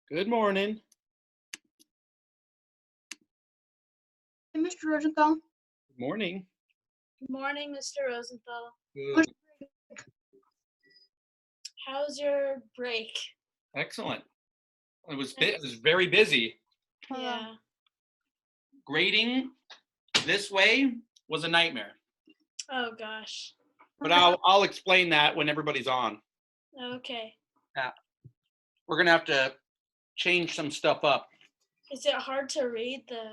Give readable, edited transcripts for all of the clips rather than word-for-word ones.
Good morning. Hey, Mr. Rosenthal. Good morning. Good morning, Mr. Rosenthal. Good. How's your break? Excellent. It was very busy. Yeah. Grading this way was a nightmare. Oh gosh. But I'll explain that when everybody's on. Okay. Yeah. We're gonna have to change some stuff up. Is it hard to read the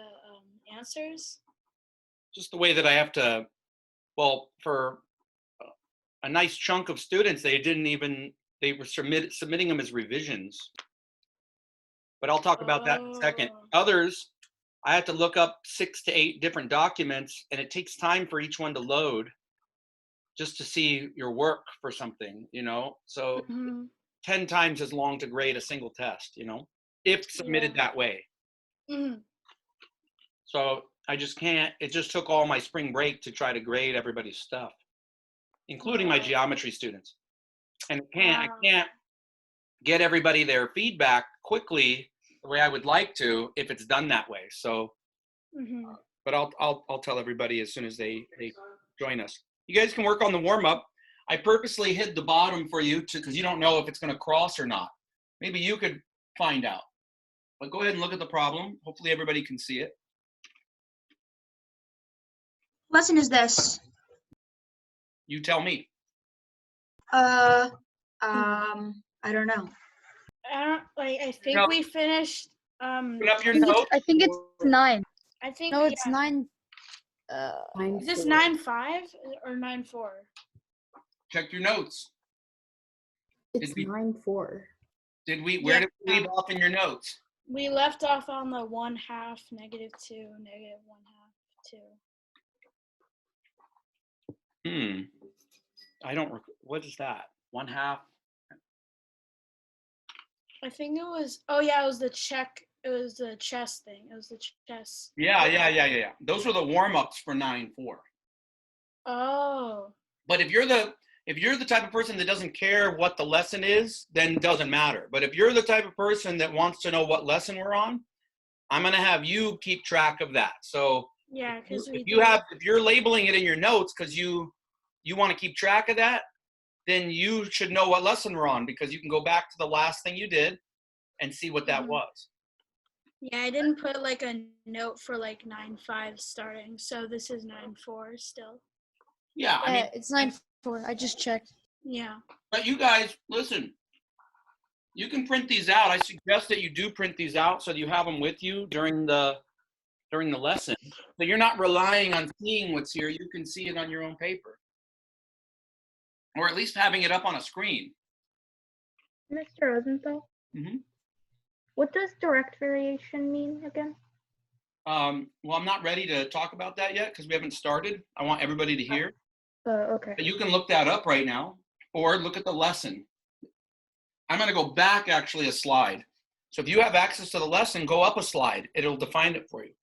answers? Just the way that I have to. Well, for a nice chunk of students, they were submitting them as revisions. But I'll talk about that in a second. Others, I have to look up 6 to 8 different documents, and it takes time for each one to load just to see your work for something, So 10 times as long to grade a single test, if submitted that way. So I just can't, it just took all my spring break to try to grade everybody's stuff, including my geometry students. And I can't get everybody their feedback quickly the way I would like to if it's done that way. So, but I'll tell everybody as soon as they join us. You guys can work on the warm up. I purposely hid the bottom for you because you don't know if it's going to cross or not. Maybe you could find out. But go ahead and look at the problem. Hopefully everybody can see it. What lesson is this? You tell me. I don't know. I think we finished. Put up your notes. I think it's 9. I think No, it's 9. Is this 9.5 or 9.4? Check your notes. It's 9.4. Where did we leave off in your notes? We left off on the 1/2, -2, -1/2, 2. I don't. What is that? 1/2. I think it was. Oh yeah, it was the check. It was the chess thing. It was the chess. Yeah. Those were the warm-ups for 9.4. Oh. But if you're the type of person that doesn't care what the lesson is, then it doesn't matter. But if you're the type of person that wants to know what lesson we're on, I'm gonna have you keep track of that. So yeah, because if you're labeling it in your notes because you want to keep track of that, then you should know what lesson we're on because you can go back to the last thing you did and see what that was. Yeah, I didn't put like a note for like 9.5 starting, so this is 9.4 still. Yeah, I mean it's 9.4. I just checked. Yeah. But you guys, listen. You can print these out. I suggest that you do print these out so that you have them with you during the lesson. So you're not relying on seeing what's here. You can see it on your own paper. Or at least having it up on a screen. Mr. Rosenthal? Mm-hmm. What does direct variation mean again? Well, I'm not ready to talk about that yet because we haven't started. I want everybody to hear. Okay. But you can look that up right now or look at the lesson. I'm going to go back actually a slide. So if you have access to the lesson, go up a slide. It'll define it for you.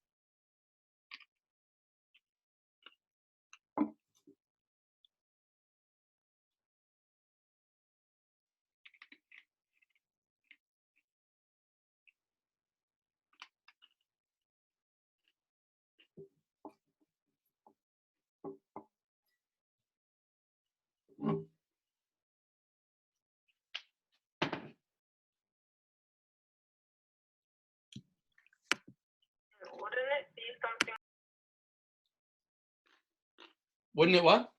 Wouldn't it be something? Wouldn't it what?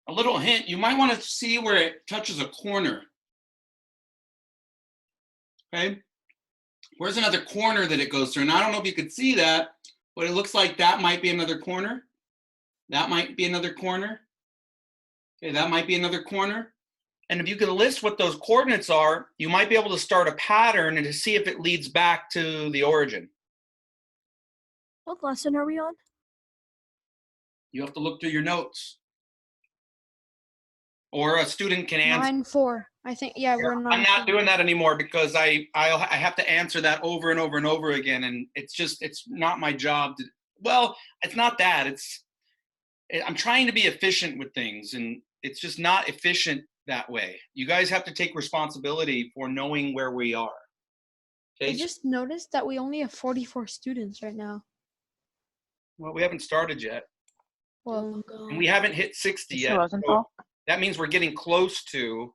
A little hint, you might want to see where it touches a corner. Okay? Where's another corner that it goes through? And I don't know if you could see that, but it looks like that might be another corner. That might be another corner. Okay, that might be another corner. And if you can list what those coordinates are, you might be able to start a pattern and to see if it leads back to the origin. What lesson are we on? You have to look through your notes. Or a student can answer. 9.4. I think, yeah, we're 9.4. I'm not doing that anymore because I have to answer that over and over and over again. And it's not my job to, well, it's not that. I'm trying to be efficient with things. And It's just not efficient that way. You guys have to take responsibility for knowing where we are. I Okay. just noticed that we only have 44 students right now. Well, we haven't started yet, Well, and we haven't hit 60 Mr. yet. So Rosenthal? that means we're getting close to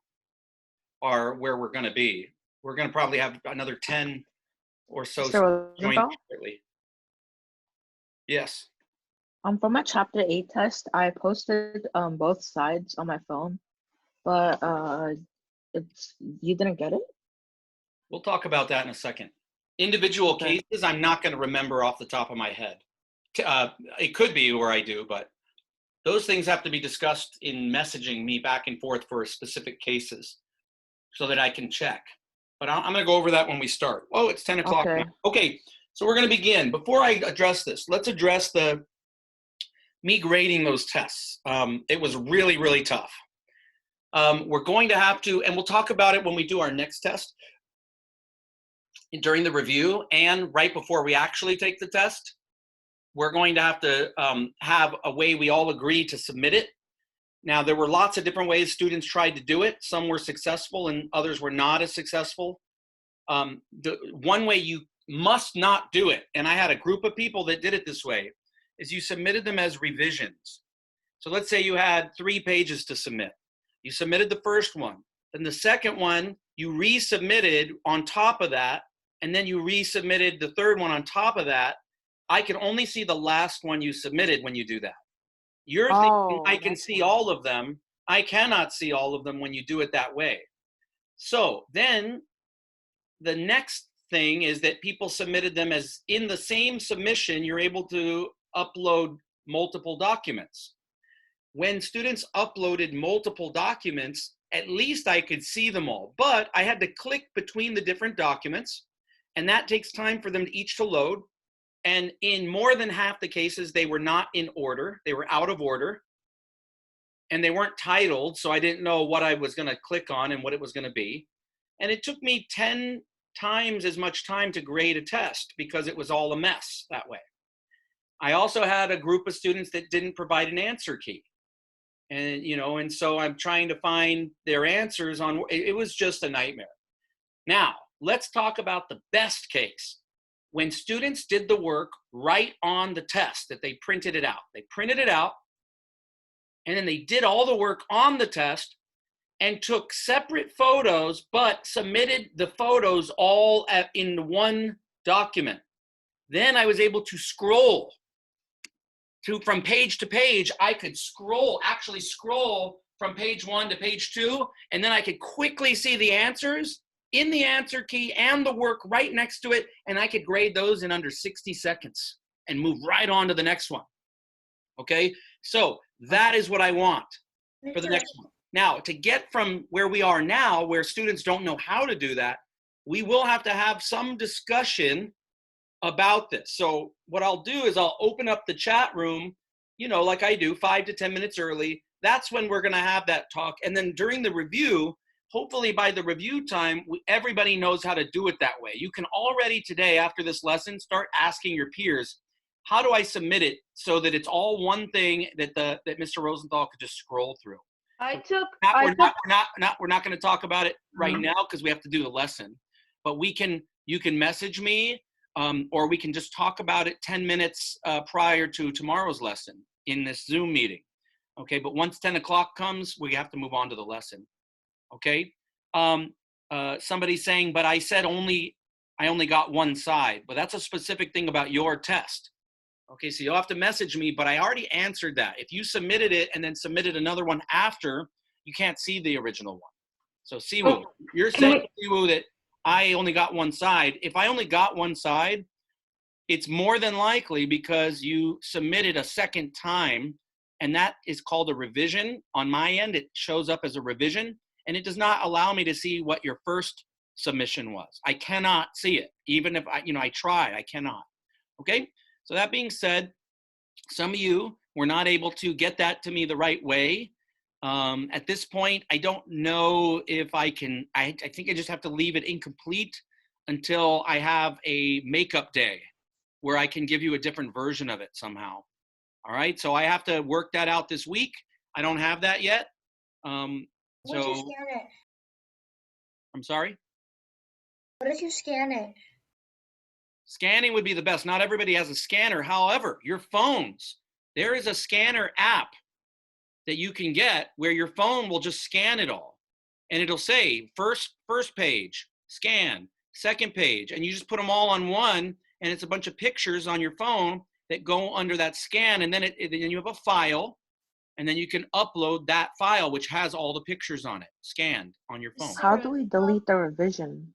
where we're going to be. We're going to probably have another 10 or so Mr. join Rosenthal? shortly. Yes. For my chapter 8 test, I posted both sides on my phone, but you didn't get it? We'll talk about that in a second. Individual Okay. cases, I'm not going to remember off the top of my head. It could be where I do, but those things have to be discussed in messaging me back and forth for specific cases so that I can check. But I'm going to go over that when we start. Oh, it's 10 o'clock Okay. now. Okay, so we're going to begin. Before I address this, let's address me grading those tests. It was really, really tough. We're going to have to, and we'll talk about it when we do our next test, during the review and right before we actually take the test. We're going to have a way we all agree to submit it. Now, there were lots of different ways students tried to do it. Some were successful and others were not as successful. The one way you must not do it, and I had a group of people that did it this way, is you submitted them as revisions. So let's say you had 3 pages to submit. You submitted the first one. Then the second one, you resubmitted on top of that, and then you resubmitted the third one on top of that. I can only see the last one you submitted when you do that. You're thinking I can see all of them. I cannot see all of them when you do it that way. So then the next thing is that people submitted them as in the same submission, you're able to upload multiple documents. When students uploaded multiple documents, at least I could see them all, but I had to click between the different documents, and that takes time for them each to load. And in more than half the cases, they were not in order. They were out of order, and they weren't titled, so I didn't know what I was going to click on and what it was going to be. And it took me 10 times as much time to grade a test because it was all a mess that way. I also had a group of students that didn't provide an answer key. And, and so I'm trying to find their answers on, it was just a nightmare. Now, let's talk about the best case. When students did the work right on the test, that they printed it out. They printed it out, and then they did all the work on the test and took separate photos, but submitted the photos all in one document. Then I was able to scroll from page to page. I could actually scroll from page 1 to page 2, and then I could quickly see the answers in the answer key and the work right next to it, and I could grade those in under 60 seconds and move right on to the next one. Okay, so that is what I want for the next one. Now, to get from where we are now, where students don't know how to do that, we will have to have some discussion about this. So what I'll do is I'll open up the chat room, like I do, 5 to 10 minutes early. That's when we're going to have that talk. And then during the review, hopefully by the review time, everybody knows how to do it that way. You can already today, after this lesson, start asking your peers, how do I submit it so that it's all one thing that Mr. Rosenthal could just scroll through? We're not going to talk about it right now because we have to do the lesson. But you can message me, or we can just talk about it 10 minutes prior to tomorrow's lesson in this Zoom meeting. Okay, but once 10 o'clock comes, we have to move on to the lesson. Okay, somebody's saying, but I said I only got one side. But that's a specific thing about your test. Okay, so you'll have to message me, but I already answered that. If you submitted it and then submitted another one after, you can't see the original one. So Siwoo, you're saying, Siwoo, that I only got one side. If I only got one side, it's more than likely because you submitted a second time, and that is called a revision. On my end, it shows up as a revision, and it does not allow me to see what your first submission was. I cannot see it. Even if I tried, I cannot. Okay? So that being said, some of you were not able to get that to me the right way. At this point, I don't know if I can, I think I just have to leave it incomplete until I have a makeup day where I can give you a different version of it somehow. All right, so I have to work that out this week. I don't have that yet. Would you So scan it? I'm sorry. What if you scan it? Scanning would be the best. Not everybody has a scanner. However, your phones, there is a scanner app that you can get where your phone will just scan it all. And it'll say first page, scan, second page, and you just put them all on one, and it's a bunch of pictures on your phone that go under that scan, and then then you have a file, and then you can upload that file which has all the pictures on it, scanned on your phone. How do we delete the revision?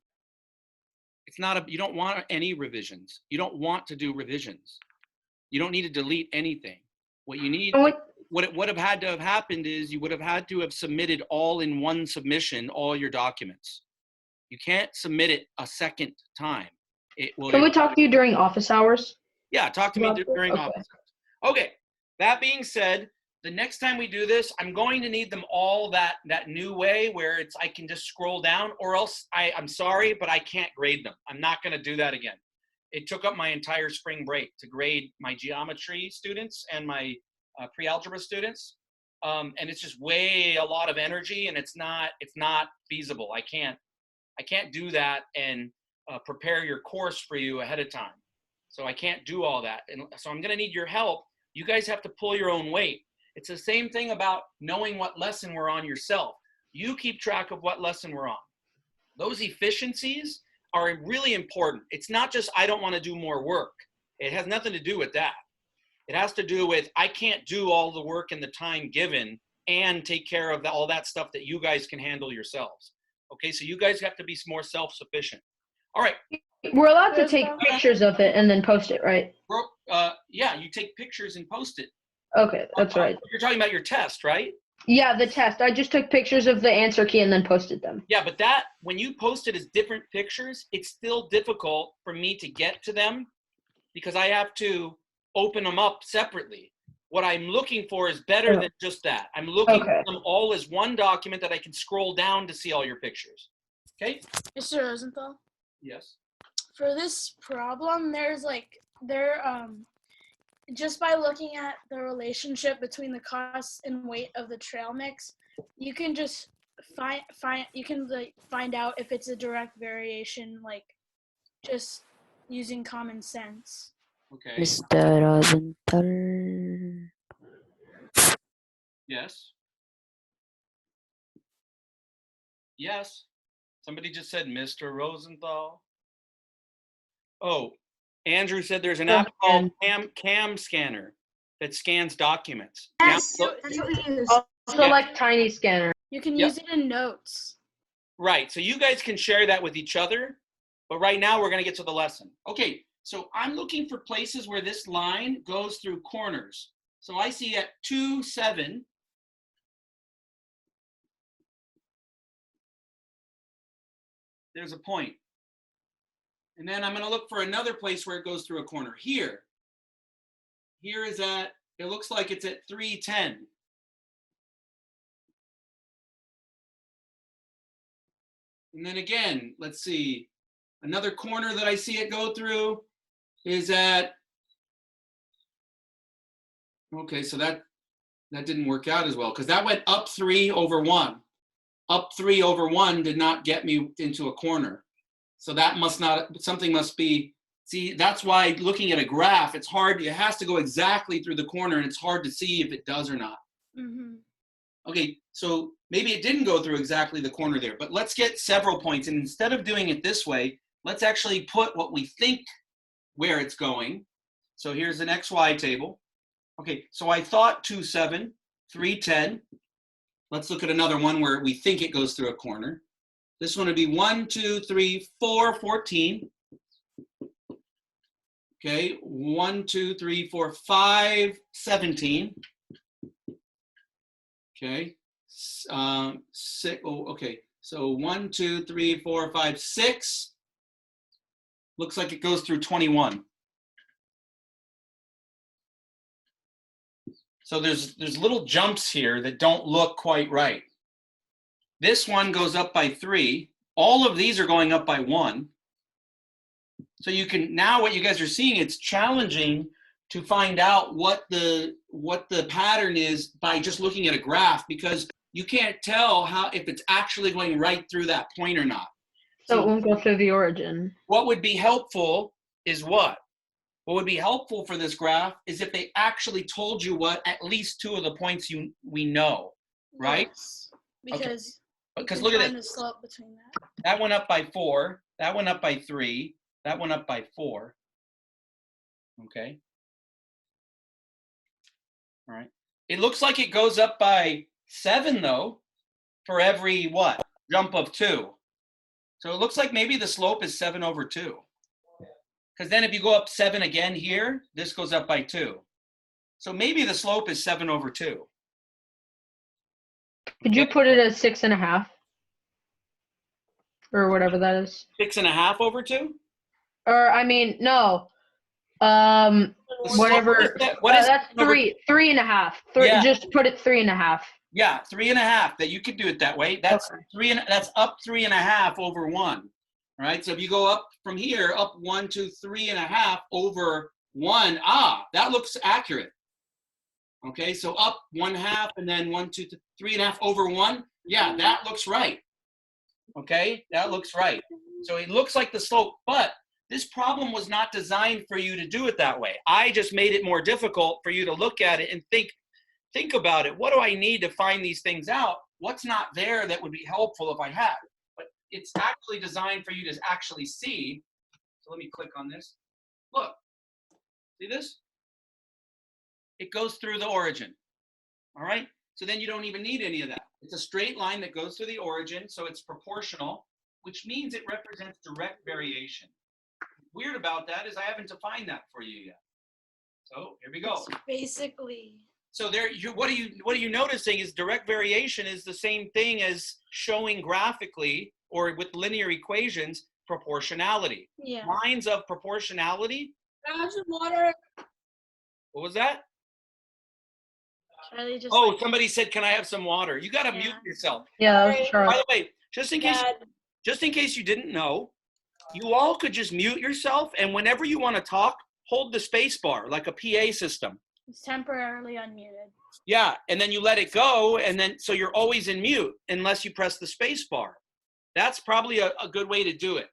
It's not you don't want any revisions. You don't want to do revisions. You don't need to delete anything. What you need, what it would have had to have happened is you would have had to have submitted all in one submission, all your documents. You can't submit it a second time. Can we talk to you during office hours? Yeah, talk to me during Okay. office hours. Okay, that being said, the next time we do this, I'm going to need them all that new way where I can just scroll down, or else I'm sorry, but I can't grade them. I'm not going to do that again. It took up my entire spring break to grade my geometry students and my pre-algebra students. And it's just a lot of energy, and it's not feasible. I can't do that and prepare your course for you ahead of time. So I can't do all that. And so I'm going to need your help. You guys have to pull your own weight. It's the same thing about knowing what lesson we're on yourself. You keep track of what lesson we're on. Those efficiencies are really important. It's not just I don't want to do more work. It has nothing to do with that. It has to do with I can't do all the work in the time given and take care of all that stuff that you guys can handle yourselves. Okay, so you guys have to be more self-sufficient. All right. We're allowed to take pictures of it and then post it, right? Yeah, you take pictures and post it. Okay, that's right. You're talking about your test, right? Yeah, the test. I just took pictures of the answer key and then posted them. Yeah, but when you post it as different pictures, it's still difficult for me to get to them because I have to open them up separately. What I'm looking for is better than just that. I'm looking for them all as one document that I can scroll down to see all your pictures. Okay? Mr. Rosenthal, Yes. for this problem, just by looking at the relationship between the cost and weight of the trail mix, you can just find out if it's a direct variation, like just using common sense. Okay. Mr. Rosenthal. Yes. Yes. Somebody just said Mr. Rosenthal. Oh, Andrew said there's an app called Cam Scanner that scans documents. Yes, that's what we use. Also, like Tiny Scanner. You can use it in notes. Right. So you guys can share that with each other. But right now we're going to get to the lesson. Okay. So I'm looking for places where this line goes through corners. So I see at 2, 7. There's a point. And then I'm going to look for another place where it goes through a corner. Here is it looks like it's at 3:10. And then again, let's see, another corner that I see it go through is at, okay, so that didn't work out as well because that went up 3 over 1. Up 3 over 1 did not get me into a corner. So that something must be, see, that's why looking at a graph, it's hard, it has to go exactly through the corner and it's hard to see if it does or not. Mm-hmm. Okay, so maybe it didn't go through exactly the corner there, but let's get several points. And instead of doing it this way, let's actually put what we think where it's going. So here's an XY table. Okay, so I thought 2, 7, 3, 10. Let's look at another one where we think it goes through a corner. This one would be 1, 2, 3, 4, 14. Okay, 1, 2, 3, 4, 5, 17. Okay, 6. Oh, okay, so 1, 2, 3, 4, 5, 6. Looks like it goes through 21. So there's little jumps here that don't look quite right. This one goes up by 3. All of these are going up by 1. So you can, now what you guys are seeing, it's challenging to find out what the pattern is by just looking at a graph, because you can't tell if it's actually going right through that point or not. So it won't go through the origin. What would be helpful is what? What would be helpful for this graph is if they actually told you what at least two of the points we know, right? Yes, because Because you look can at find it. the slope between that. That went up by 4. That went up by 3. That went up by 4. Okay. All right. It looks like it goes up by 7 though, for every what? Jump of 2. So it looks like maybe the slope is 7 over 2. Because then if you go up 7 again here, this goes up by 2. So maybe the slope is 7 over 2. Could you put it at 6.5? Or whatever that is. 6.5 over 2? Or I mean, no. The slope Whatever. is what is That's 7 over 3.5. Yeah. Just put it 3.5. Yeah, 3.5. That you could do it that way. That's Okay. that's up 3.5 over 1. All right. So if you go up from here, up 1, 2, 3.5 over 1. That looks accurate. Okay, so up 1/2 and then 1, 2, 3.5 over 1. Yeah, that looks right. Okay, that looks right. So it looks like the slope, but this problem was not designed for you to do it that way. I just made it more difficult for you to look at it and think about it. What do I need to find these things out? What's not there that would be helpful if I had? But it's actually designed for you to actually see. So let me click on this. Look, see this? It goes through the origin. All right, so then you don't even need any of that. It's a straight line that goes through the origin, so it's proportional, which means it represents direct variation. Weird about that is I haven't defined that for you yet. So here we go. It's basically. So there, what are you noticing is direct variation is the same thing as showing graphically or with linear equations proportionality. Yeah. Lines of proportionality. Grab some water. What was that? Charlie just. Oh, somebody said, "Can I have some water?" You got to mute yourself. Yeah, that was Sorry. By Charlie. the way, just in case you didn't know, you all could just mute yourself, and whenever you want to talk, hold the space bar like a PA system. It's temporarily unmuted. Yeah, and then you let it go, and then so you're always in mute unless you press the space bar. That's probably a good way to do it.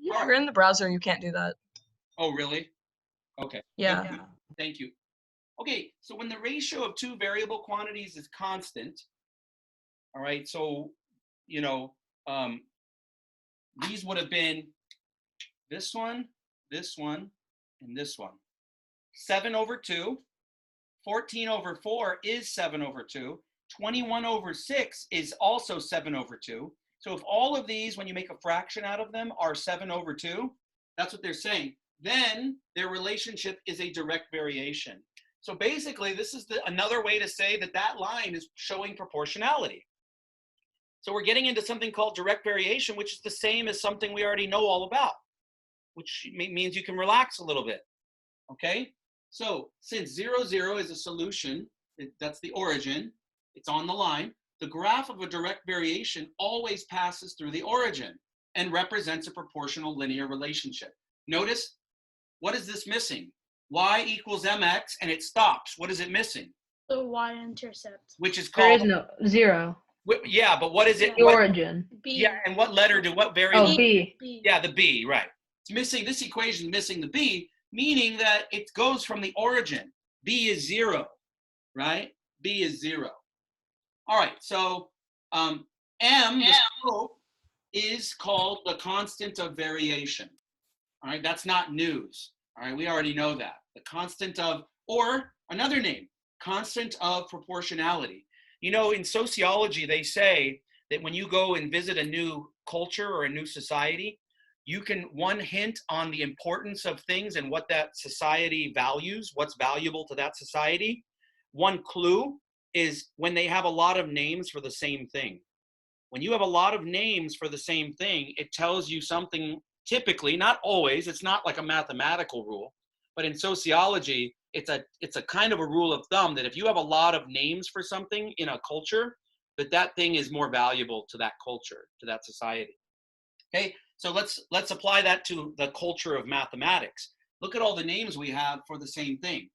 If you're in the browser, you can't do that. Oh, really? Okay. Yeah. Thank you. Okay, so when the ratio of two variable quantities is constant, all right, so, you know, these would have been this one, and this one. 7 over 2, 14 over 4 is 7 over 2, 21 over 6 is also 7 over 2. So if all of these, when you make a fraction out of them, are 7 over 2, that's what they're saying, then their relationship is a direct variation. So basically, this is another way to say that line is showing proportionality. So we're getting into something called direct variation, which is the same as something we already know all about, which means you can relax a little bit, okay? So since 0, 0 is a solution, that's the origin, it's on the line, the graph of a direct variation always passes through the origin and represents a proportional linear relationship. Notice, what is this missing? Y equals mx, and it stops. What is it missing? The y-intercept. Which is There called... is no 0. Yeah, but what is it? The origin. B. Yeah, and what letter what variable? Oh, B. B. Yeah, the B, right. It's missing, this equation is missing the B, meaning that it goes from the origin. B is 0, right? B is 0. All right, so M, the slope, is called the constant of variation. All right, that's not news. All right, we already know that. The constant of, or another name, constant of proportionality. You know, in sociology, they say that when you go and visit a new culture or a new society, you can, one hint on the importance of things and what that society values, what's valuable to that society. One clue is when they have a lot of names for the same thing. When you have a lot of names for the same thing, it tells you something. Typically, not always, it's not like a mathematical rule, but in sociology, it's a kind of a rule of thumb that if you have a lot of names for something in a culture, that thing is more valuable to that culture, to that society. Okay, so let's apply that to the culture of mathematics. Look at all the names we have for the same thing.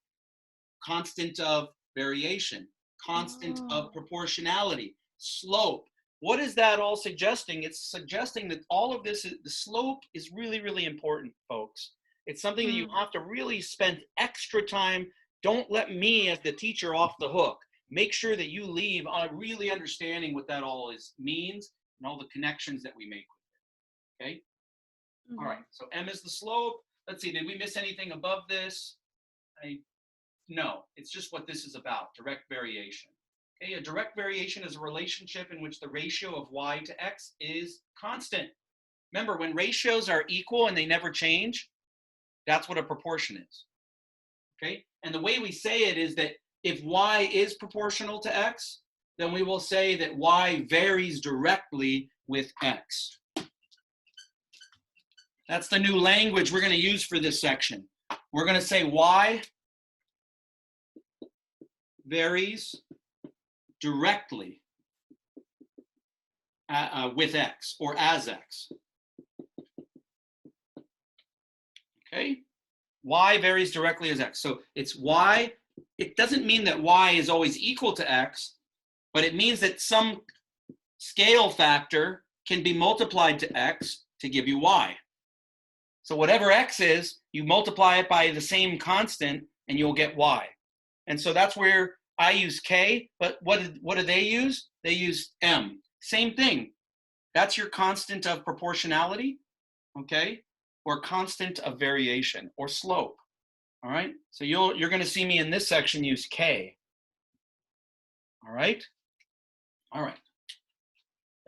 Constant of variation, constant Oh. of proportionality. Slope. What is that all suggesting? It's suggesting that all of this, the slope is really, really important, folks. It's something that you have to really spend extra time. Don't let me as the teacher off the hook. Make sure that you leave really understanding what that all means and all the connections that we make with it. Okay? All right, so M is the slope. Let's see, did we miss anything above this? No, it's just what this is about, direct variation. Okay, a direct variation is a relationship in which the ratio of y to x is constant. Remember, when ratios are equal and they never change, that's what a proportion is. Okay, and the way we say it is that if y is proportional to x, then we will say that y varies directly with x. That's the new language we're going to use for this section. We're going to say y varies directly with x or as x. Okay? Y varies directly as x. So it's y. It doesn't mean that y is always equal to x, but it means that some scale factor can be multiplied to x to give you y. So whatever x is, you multiply it by the same constant and you'll get y. And so that's where I use k, but what do they use? They use m. Same thing. That's your constant of proportionality, okay? Or constant of variation or slope. All right? So you're going to see me in this section use k. All right? All right.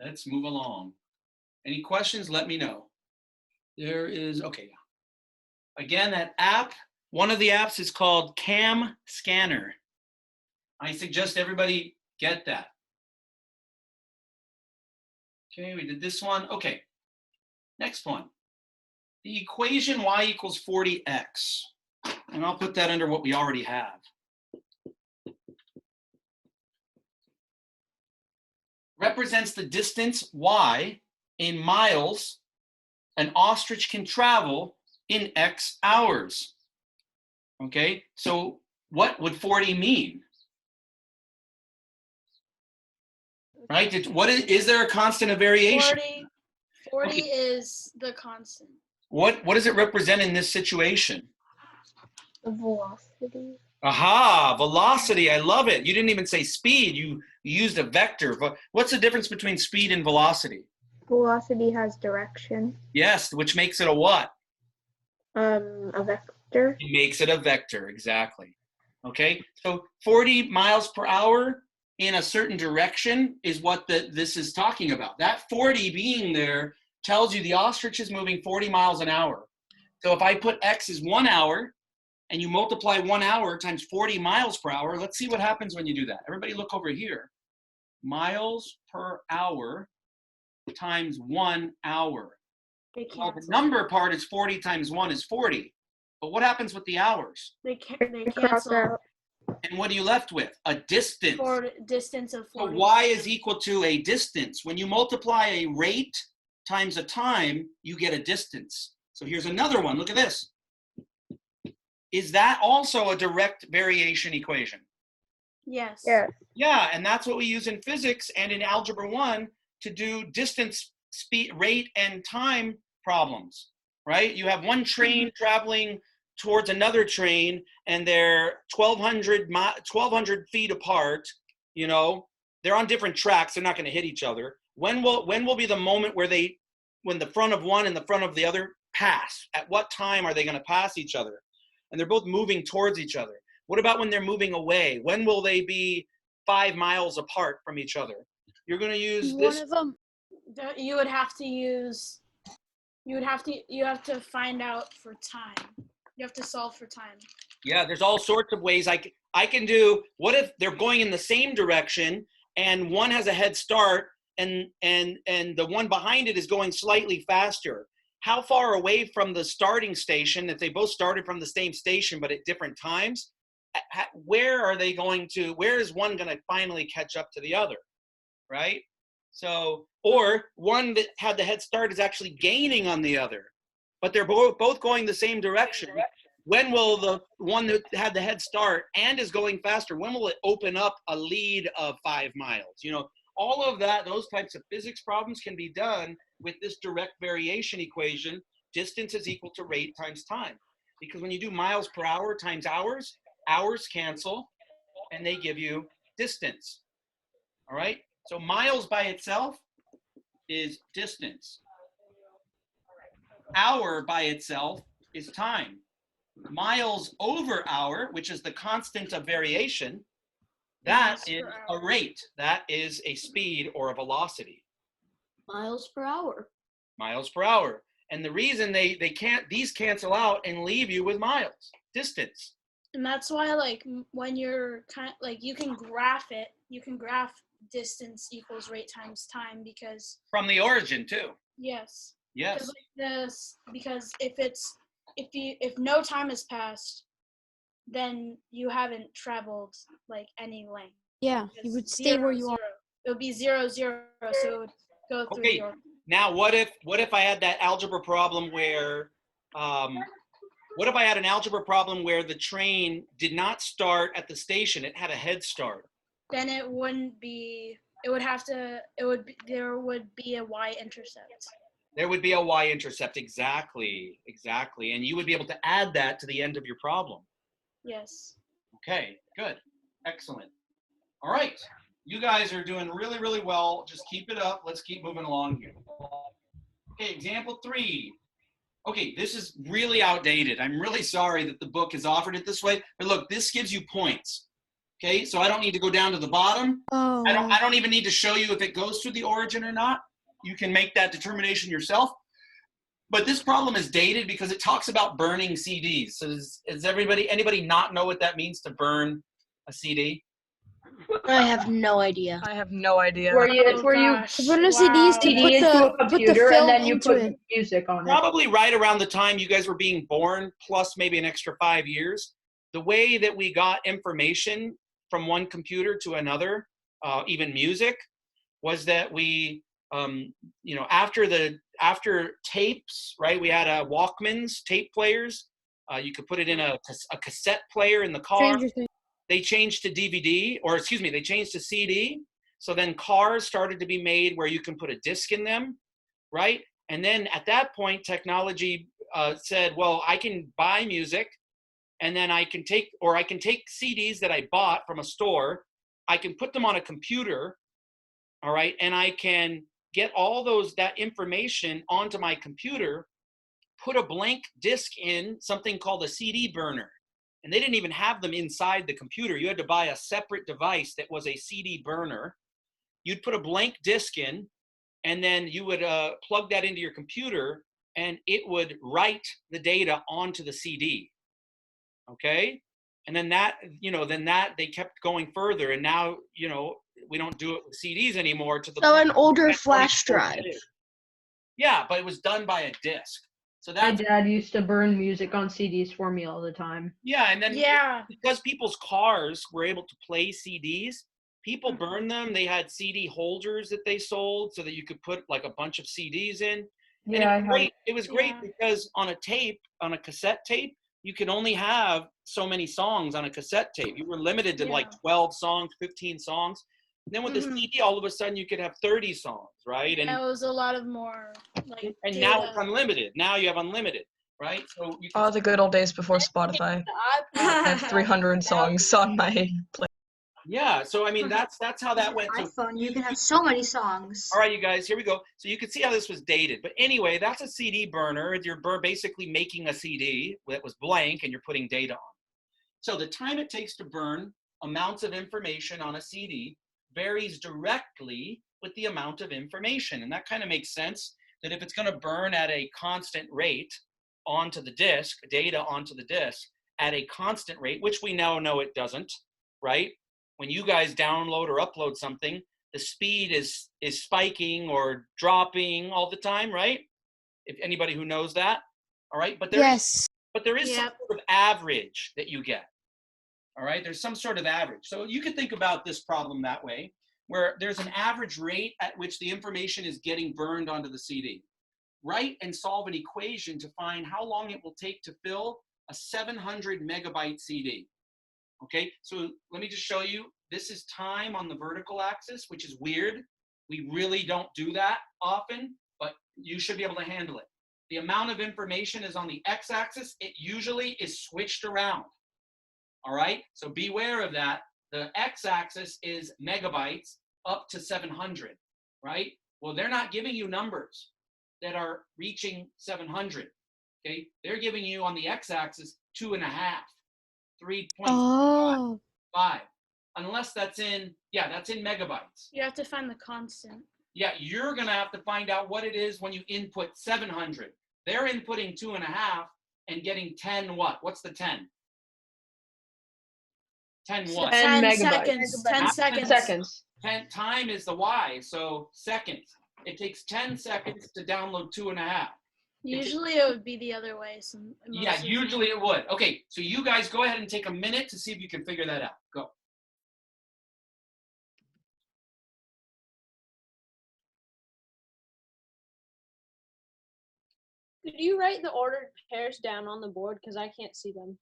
Let's move along. Any questions? Let me know. There is, okay. Again, that app, one of the apps is called Cam Scanner. I suggest everybody get that. Okay, we did this one. Okay, next one. The equation y equals 40x. And I'll put that under what we already have. Represents the distance y in miles an ostrich can travel in X hours. Okay, so what would 40 mean? Right, is there a constant of variation? 40 Okay. is the constant. What does it represent in this situation? The velocity. Aha, velocity, I love it. You didn't even say speed, you used a vector. What's the difference between speed and velocity? Velocity has direction. Yes, which makes it a what? A vector. It makes it a vector, exactly. Okay, so 40 miles per hour in a certain direction is what this is talking about. That 40 being there tells you the ostrich is moving 40 miles an hour. So if I put X is 1 hour, and you multiply 1 hour times 40 miles per hour, let's see what happens when you do that. Everybody look over here. Miles per hour times 1 hour. Well, the number part is 40 times 1 is 40. But what happens with the hours? They Cross cancel out. And what are you left with? A distance. for distance of So 40. y is equal to a distance. When you multiply a rate times a time, you get a distance. So here's another one. Look at this. Is that also a direct variation equation? Yes. Yeah. Yeah, and that's what we use in physics and in Algebra 1 to do distance, speed, rate, and time problems, right? You have one train traveling towards another train, and they're 1,200 feet apart, you know. They're on different tracks. They're not going to hit each other. When will be the moment when the front of one and the front of the other pass? At what time are they going to pass each other? And they're both moving towards each other. What about when they're moving away? When will they be 5 miles apart from each other? You're going to use One this. of them. You would have to use. You have to find out for time. You have to solve for time. Yeah, there's all sorts of ways I can do. What if they're going in the same direction and one has a head start and the one behind it is going slightly faster? How far away from the starting station, if they both started from the same station but at different times, where is one going to finally catch up to the other, right? So, or one that had the head start is actually gaining on the other, but they're both going the same direction. when will the one that had the head start and is going faster, when will it open up a lead of 5 miles? You know, all of that, those types of physics problems can be done with this direct variation equation. Distance is equal to rate times time. Because when you do miles per hour times hours, hours cancel and they give you distance. All right? So miles by itself is distance. Hour by itself is time. Miles over hour, which is the constant of variation, that is a rate. That is a speed or a velocity. Miles per hour. Miles per hour. And the reason these cancel out and leave you with miles, distance. And that's why, like, when you're you can graph it. You can graph distance equals rate times time because From the origin too. yes. Yes. Because if no time has passed, then you haven't traveled like any length. Yeah, you Because would stay where you are. It would be 0, 0, so it would go through Okay. the order. Now, what if I had that algebra problem where, what if I had an algebra problem where the train did not start at the station, it had a head start? Then it wouldn't be, there would be a y-intercept. There would be a y-intercept, exactly. And you would be able to add that to the end of your problem. Yes. Okay, good, excellent. All right, you guys are doing really, really well. Just keep it up. Let's keep moving along here. Okay, example 3. Okay, this is really outdated. I'm really sorry that the book has offered it this way, but look, this gives you points. Okay, so I don't need to go down to the bottom. Oh. I don't even need to show you if it goes through the origin or not. You can make that determination yourself. But this problem is dated because it talks about burning CDs. So does anybody not know what that means to burn a CD? I have no idea. I have no idea. It's where you Gosh, Burn a CD is to CD put into a the computer film and then you into put it. music on it. Probably right around the time you guys were being born, plus maybe an extra 5 years. The way that we got information from one computer to another, even music, was that we, after tapes, right? We had Walkmans, tape players. You could put it in a cassette player in the car. Stranger Things. They changed to DVD, or excuse me, they changed to CD. So then cars started to be made where you can put a disc in them, right? And then at that point, technology said, well, I can buy music, and then I can take CDs that I bought from a store, I can put them on a computer, all right, and I can get all that information onto my computer, put a blank disc in something called a CD burner. And they didn't even have them inside the computer. You had to buy a separate device that was a CD burner. You'd put a blank disc in, and then you would plug that into your computer, and it would write the data onto the CD. Okay? And then they kept going further, and now, we don't do it with CDs anymore. So an older flash drive. Yeah, but it was done by a disc. So My that's, dad used to burn music on CDs for me all the time. yeah, and then Yeah. because people's cars were able to play CDs, people burned them. They had CD holders that they sold so that you could put like a bunch of CDs in. And Yeah, it was great Yeah. because on a cassette tape, you could only have so many songs on a cassette tape. You were limited to like 12 songs, 15 songs. And then with the CD, all of a sudden you could have 30 songs, right? And That was a lot of more like and now data. it's unlimited. Now you have unlimited, right? So you can Oh, the good old days before Spotify. I have 300 songs on my play. yeah. So I mean, that's how that went. So, iPhone, you can have so many songs. all right, you guys, here we go. So you can see how this was dated. But anyway, that's a CD burner. You're basically making a CD that was blank and you're putting data on. So the time it takes to burn amounts of information on a CD varies directly with the amount of information. And that kind of makes sense that if it's going to burn at a constant rate onto the disk, data onto the disk at a constant rate, which we now know it doesn't, right? When you guys download or upload something, the speed is spiking or dropping all the time, right? If anybody who knows that, all right? But there is some Yep. sort of average that you get, all right? There's some sort of average. So you could think about this problem that way, where there's an average rate at which the information is getting burned onto the CD. Write and solve an equation to find how long it will take to fill a 700 megabyte CD. Okay, so let me just show you. This is time on the vertical axis, which is weird. We really don't do that often, but you should be able to handle it. The amount of information is on the x-axis. It usually is switched around. All right, so beware of that. The x-axis is megabytes up to 700, right? Well, they're not giving you numbers that are reaching 700, okay? They're giving you on the x-axis 2.5, 3.5, Oh. unless that's in, yeah, that's in megabytes. You have to find the constant. Yeah, you're gonna have to find out what it is when you input 700. They're inputting 2.5 and getting 10 what? What's the 10? 10 what? 10 megabytes. seconds. 10 10 seconds. Seconds. 10 time is the y, so seconds. It takes 10 seconds to download 2.5. Usually it would be the other way. Yeah, usually it would. Okay, so you guys go ahead and take a minute to see if you can figure that out. Go. Could you write the ordered pairs down on the board? Because I can't see them.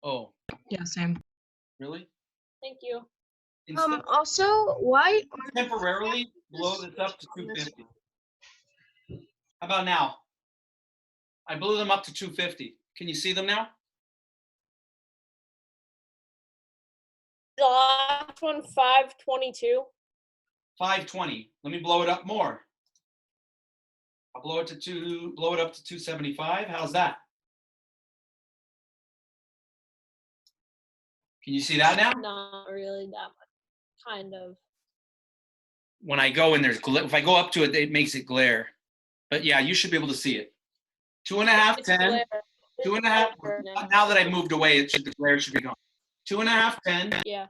Oh, Yeah, same. really? Thank you. Instead, Also, why? temporarily blow this up to 250. How about now? I blew them up to 250. Can you see them now? The last one, 522. 520. Let me blow it up more. I'll blow it up to 275. How's that? Can you see that now? Not really that much. Kind of. When I go and there's glare, if I go up to it, it makes it glare. But yeah, you should be able to see it. 2.5, It's 10. glare. 2.5. Now. Now that I've moved away, the glare should be gone. 2.5, 10. Yeah.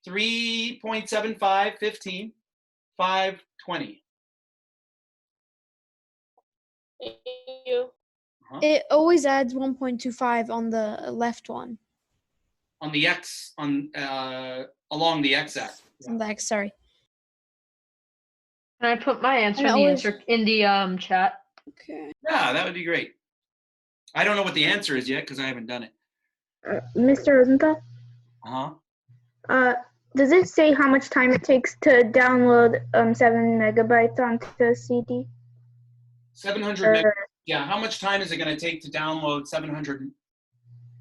3.75, 15. 520. Thank you. It always adds 1.25 on the left one. On the x, along the x-axis. On the X, sorry. Can I put my answer And in the always- answer in the chat? Okay. Yeah, that would be great. I don't know what the answer is yet because I haven't done it. Mr. Rosenthal, does it say how much time it takes to download 7 megabytes onto a CD? 700 meg. Yeah, how much time is it going to take to download 700?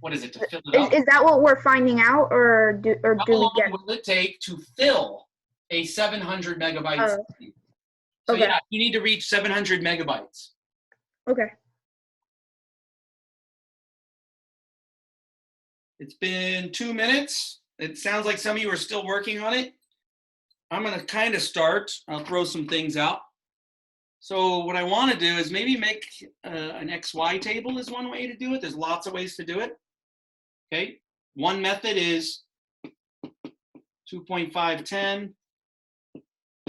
What is it to fill it up? Is that what we're finding out, or do How we long get? will it take to fill a 700 megabytes? Oh. So Okay. yeah, you need to reach 700 megabytes. Okay. It's been 2 minutes. It sounds like some of you are still working on it. I'm going to kind of start. I'll throw some things out. So what I want to do is maybe make an XY table is one way to do it. There's lots of ways to do it. Okay. One method is 2.5, 10,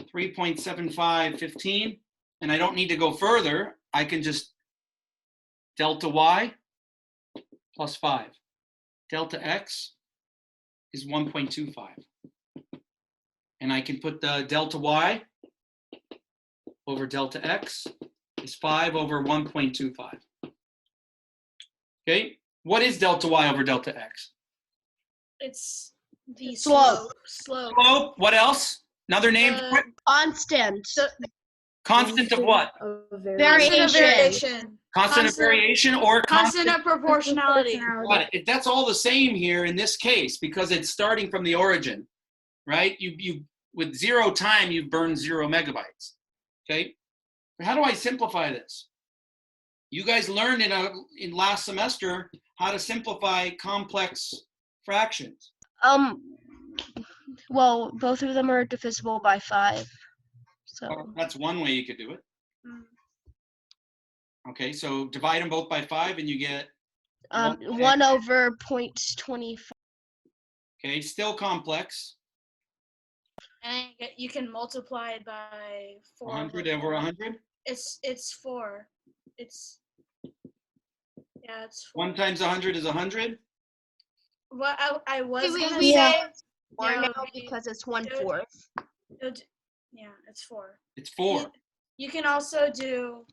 3.75, 15. And I don't need to go further. I can just delta Y plus 5. Delta X is 1.25. And I can put the delta Y over delta X is 5 over 1.25. Okay, what is delta Y over delta X? It's the Slope. Slope. Slope, what else? Another name for it? Constant. Constant of what? Variation. Constant of variation or Constant of proportionality. Got it. That's all the same here in this case because it's starting from the origin, right? You with 0 time, you've burned 0 megabytes. Okay, how do I simplify this? You guys learned in last semester how to simplify complex fractions. Well, both of them are divisible by 5. So That's one way you could do it. Okay, so divide them both by 5 and you get 1 over 0.25. Okay, still complex. And you can multiply it by 4. 100 over 100. It's 4. It's 4. 1 times 100 is 100. What I was gonna we say. Or no, now because it's 1/4. Yeah, it's 4. It's 4. You can also do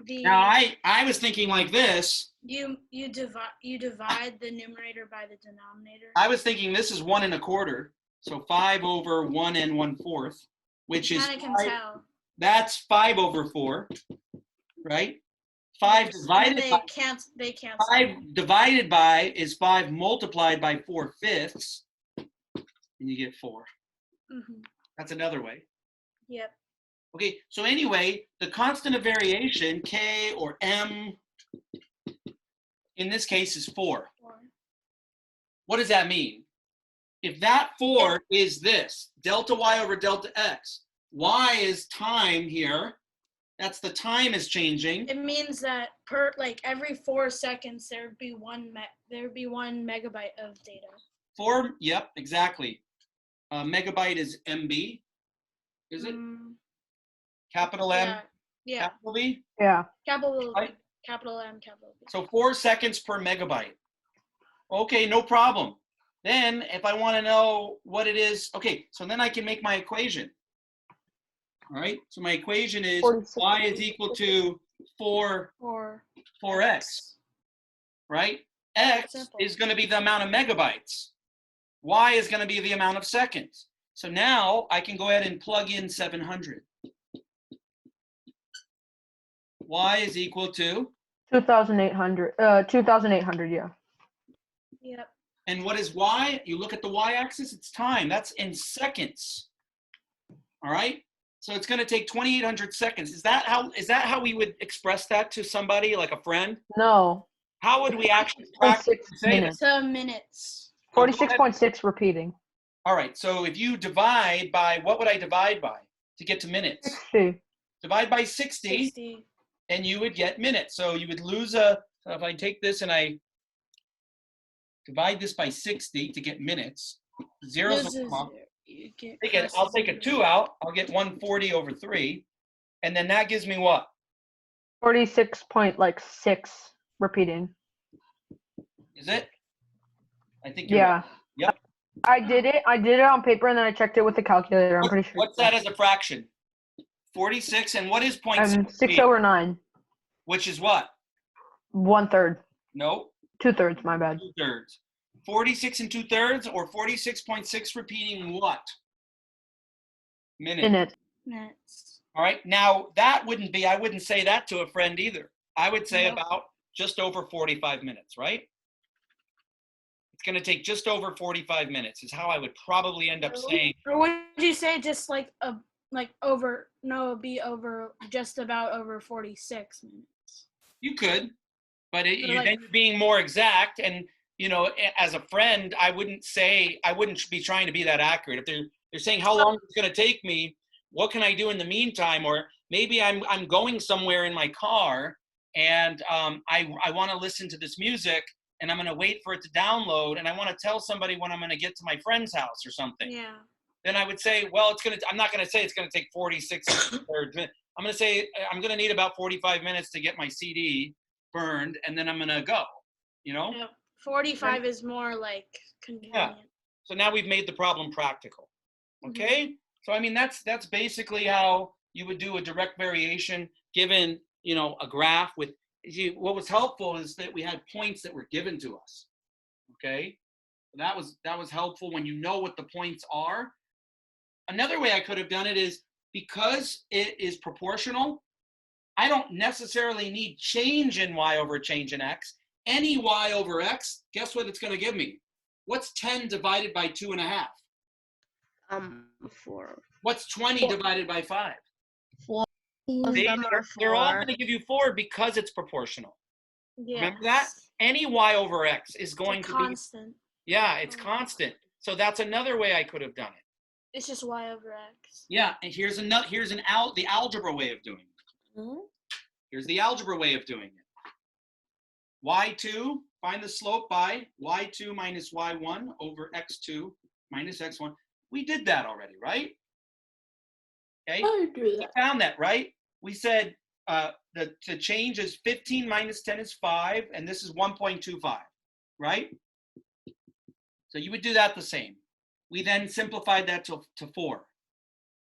Now I was thinking like this. You divide the numerator by the denominator. I was thinking this is 1 1/4, so 5 over 1 1/4, which is Kind of can tell. that's 5 over 4, right? 5 divided they by cancel. 5 divided by is 5 multiplied by 4/5, and you get 4. Mm-hmm. That's another way. Yep. Okay, so anyway, the constant of variation, K or M, in this case is 4. What does that mean? If that 4 is this, delta y over delta x, y is time here. That's the time is changing. It means that every 4 seconds there'd be one megabyte of data. 4, yep, exactly. Megabyte is MB, is it? Capital M, Yeah. capital B? Yeah. Capital Right? capital M, capital B. So 4 seconds per megabyte. Okay, no problem. Then if I want to know what it is, okay, so then I can make my equation. All right, so my equation is y is equal to 4x, right? X is going to be the amount of megabytes. Y is going to be the amount of seconds. So now I can go ahead and plug in 700. Y is equal to? 2,800, 2,800, yeah. Yep. And what is Y? You look at the Y-axis, it's time. That's in seconds. All right? So it's going to take 2,800 seconds. Is that how we would express that to somebody, like a friend? No. How would we actually practically say that? To minutes. 46.6 repeating. All right, so if you divide by, what would I divide by to get to minutes? 60. Divide by 60, and you would get minutes. So you would lose so if I take this and I divide this by 60 to get minutes, zeros will come up. I'll take a 2 out. I'll get 140 over 3. And then that gives me what? 46.6 repeating. Is it? I think you're Yeah. right. Yep. I did it on paper and then I checked it with the calculator. I'm pretty sure. What's that as a fraction? 46, and what is 0.6? 6 over 9. Which is what? 1/3. No. 2/3, my bad. 2/3. 46 and 2/3, or 46.6 repeating what? Minutes. Minutes. All right. Now that wouldn't be, I wouldn't say that to a friend either. I would say about just over 45 minutes, right? It's going to take just over 45 minutes is how I would probably end up saying. Or would you say just just about over 46 minutes? You could, but then you're being more exact. And, as a friend, I wouldn't be trying to be that accurate. If they're saying how long it's going to take me, what can I do in the meantime? Or maybe I'm going somewhere in my car and I want to listen to this music and I'm going to wait for it to download and I want to tell somebody when I'm going to get to my friend's house or something. Yeah. Then I would say, well, I'm not going to say it's going to take 46 minutes. I'm going to say I'm going to need about 45 minutes to get my CD burned and then I'm going to go, Yeah, 45 is more like convenient. Yeah. So now we've made the problem practical. Okay? So I mean that's basically how you would do a direct variation given, a graph with what was helpful is that we had points that were given to us. Okay? That was helpful when you know what the points are. Another way I could have done it is because it is proportional, I don't necessarily need change in y over change in x. Any y over x, guess what it's going to give me? What's 10 divided by 2.5? 4. What's 20 divided by 5? 4. They're all going to give you 4 because it's proportional. Yes. Remember that? Any y over x is going to be constant. Yeah, it's constant. So that's another way I could have done it. It's just y over x. Yeah, and here's the algebra way of doing it. Here's the algebra way of doing it. y2, find the slope by y2 minus y1 over x2 minus x1. We did that already, right? Okay. I do that. We found that, right? We said the change is 15 minus 10 is 5, and this is 1.25, right? So you would do that the same. We then simplified that to 4,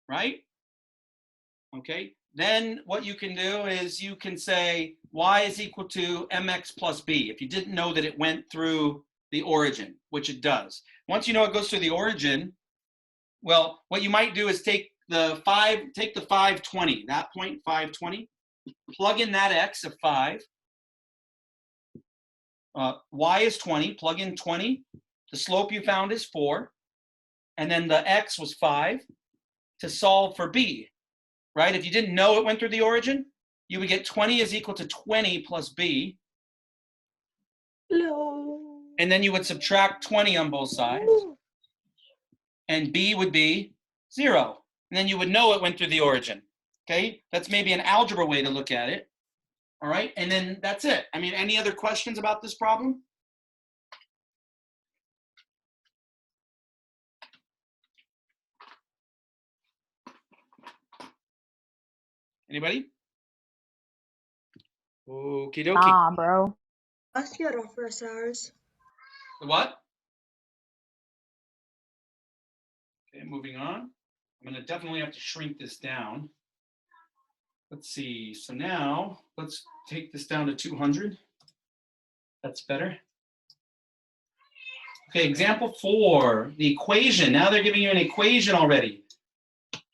right? Okay. then what you can do is you can say y is equal to mx plus b. If you didn't know that it went through the origin, which it does. Once you know it goes through the origin, well, what you might do is take the 520, that point 520, plug in that x of 5. Y is 20, plug in 20. The slope you found is 4. And then the x was 5 to solve for b, right? If you didn't know it went through the origin, you would get 20 is equal to 20 plus b. No. And then you would subtract 20 on both sides. And b would be 0. And then you would know it went through the origin. Okay, that's maybe an algebra way to look at it. All right, and then that's it. I mean, any other questions about this problem? Anybody? Okie dokie. Nah, bro. Let's get off first hours. The what? Okay, moving on. I'm gonna definitely have to shrink this down. Let's see, so now let's take this down to 200. That's better. Okay, example 4, the equation. Now they're giving you an equation already.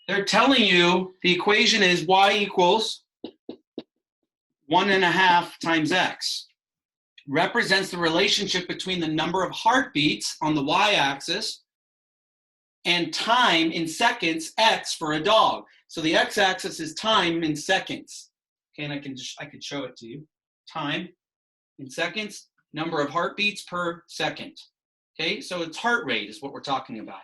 They're telling you the equation is y equals 1.5 times x. Represents the relationship between the number of heartbeats on the y-axis and time in seconds, x for a dog. So the x-axis is time in seconds. Okay, and I could show it to you. Time in seconds, number of heartbeats per second. Okay, so it's heart rate is what we're talking about.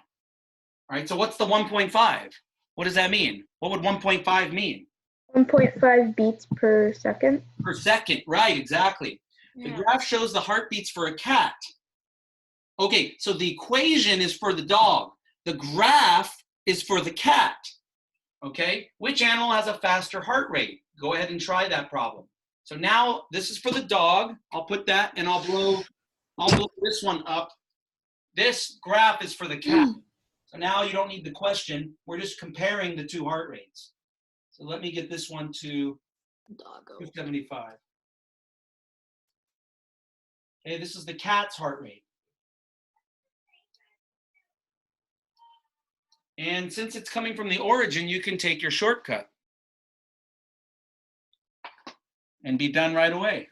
All right, so what's the 1.5? What does that mean? What would 1.5 mean? 1.5 beats per second. Per second, right, exactly. The graph shows the heartbeats for a cat. Okay, so the equation is for the dog. The graph is for the cat. Okay, which animal has a faster heart rate? Go ahead and try that problem. So now this is for the dog. I'll put that and I'll blow this one up. This graph is for the cat. So now you don't need the question. We're just comparing the two heart rates. So let me get this one to 275. Okay, this is the cat's heart rate. And since it's coming from the origin, you can take your shortcut and be done right away.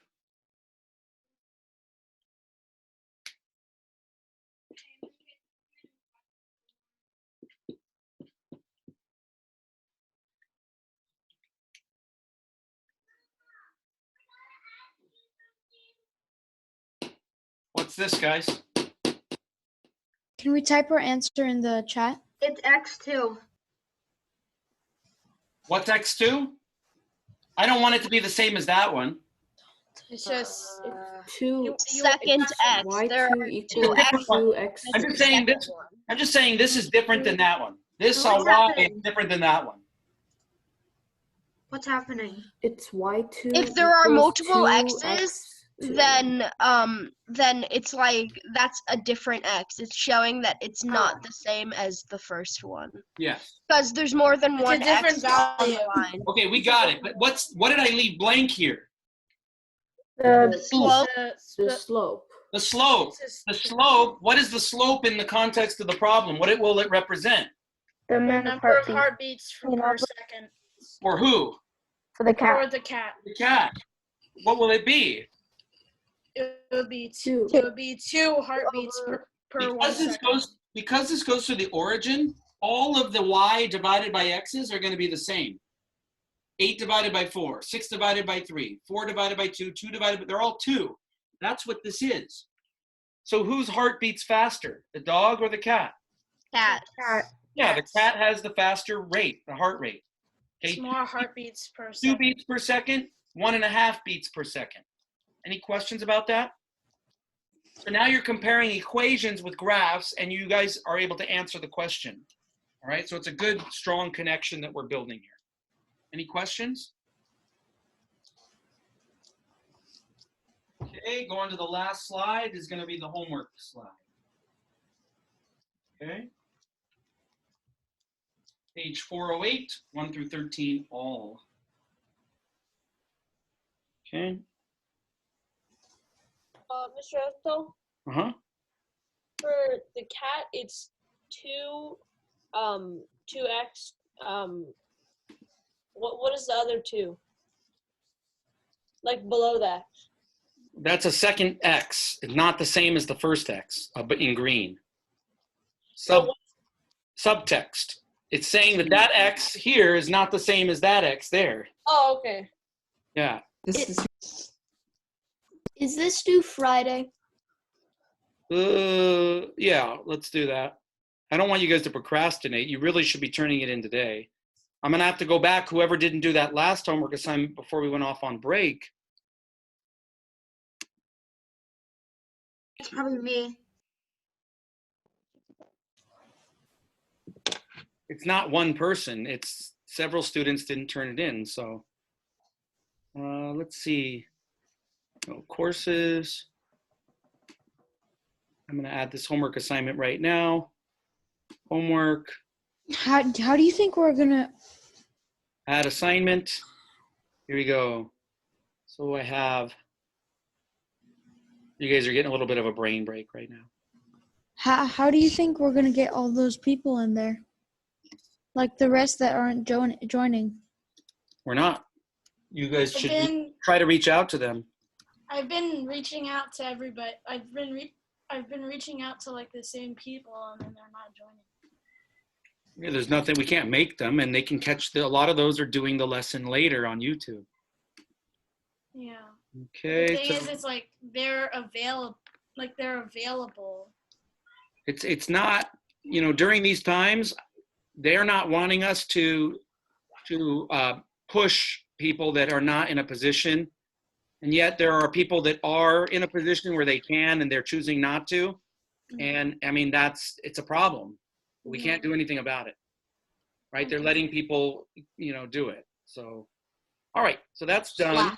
What's this, guys? Can we type our answer in the chat? It's X2. What's x2? I don't want it to be the same as that one. It's just Two second x. There Y2 are equals Different one. 2x. I'm just saying this is different than that one. This What's on y is happening? different than that one. What's happening? It's Y2. If there are equals multiple 2x x's, two. then it's like that's a different x. It's showing that it's not the same as the first one Yes. because there's more than It's a one different x on value. the line. Okay, we got it. But what did I leave blank here? The Slope. The slope. The slope. The slope. What is the slope in the context of the problem? What will it represent? the The amount of number of heartbeats heartbeats per second For who? for the for cat. the cat. The cat. What will it be? It would be Two. It would be 2 heartbeats per 1 second. Because this goes to the origin, all of the y divided by x's are going to be the same. 8 divided by 4, 6 divided by 3, 4 divided by 2, 2 divided by, they're all 2. That's what this is. So whose heart beats faster, the dog or the cat? Cat. Cat. Yeah, the cat has the faster rate, the heart rate. It's Okay, more heartbeats per 2 second. beats per second, 1.5 beats per second. Any questions about that? So now you're comparing equations with graphs and you guys are able to answer the question. All right, so it's a good, strong connection that we're building here. Any questions? Okay, going to the last slide is going to be the homework slide. Okay. Page 408, 1 through 13, all. Okay. Mr. Ethel, Uh-huh. for the cat, it's 2x. What is the other 2? Like below that. That's a second X. It's not the same as the first X, but in green. Subtext. It's saying that that X here is not the same as that X there. Oh, okay. Yeah. Is this due Friday? Yeah, let's do that. I don't want you guys to procrastinate. You really should be turning it in today. I'm going to have to go back. Whoever didn't do that last homework assignment before we went off on break. It's probably me. It's not one person. It's several students didn't turn it in. So let's see. Oh, courses. I'm going to add this homework assignment right now. Homework. How do you think we're gonna Add assignment. Here we go. So I have, you guys are getting a little bit of a brain break right now. how do you think we're gonna get all those people in there? Like the rest that aren't joining. We're not. You guys I've should been, try to reach out to them. I've been reaching out to everybody. I've been reaching out to like the same people, and then they're not joining. Yeah, there's nothing, we can't make them, and they can catch a lot of those are doing the lesson later on YouTube. Yeah. Okay. The thing is, it's like they're available. It's not, you know, during these times, they're not wanting us to push people that are not in a position, and yet there are people that are in a position where they can and they're choosing not to. And I mean, it's a problem. We can't do anything about it, right? They're letting people, you know, do it. So, all right, so that's done.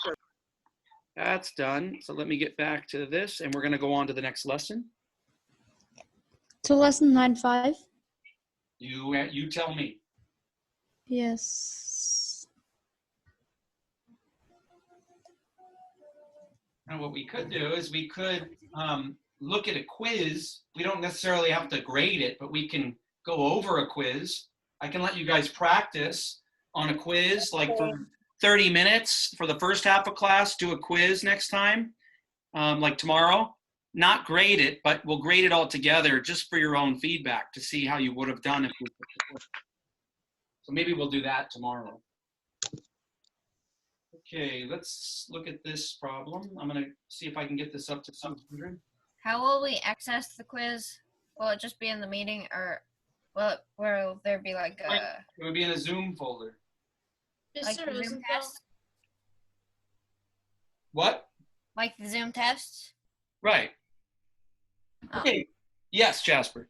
That's done. So let me get back to this, and we're going to go on to the next lesson. To lesson 9.5? You tell me. Yes. And what we could do is we could look at a quiz. We don't necessarily have to grade it, but we can go over a quiz. I can let you guys practice on a quiz, like for 30 minutes for the first half of class. Do a quiz next time, like tomorrow. Not grade it, but we'll grade it all together just for your own feedback to see how you would have done if we. So maybe we'll do that tomorrow. Okay, let's look at this problem. I'm going to see if I can get this up to 700. How will we access the quiz? Will it just be in the meeting, or will there be like a... It would be in a Zoom folder. Like the Zoom test? What? Like the Zoom tests? Right. Oh. Okay. Yes, Jasper.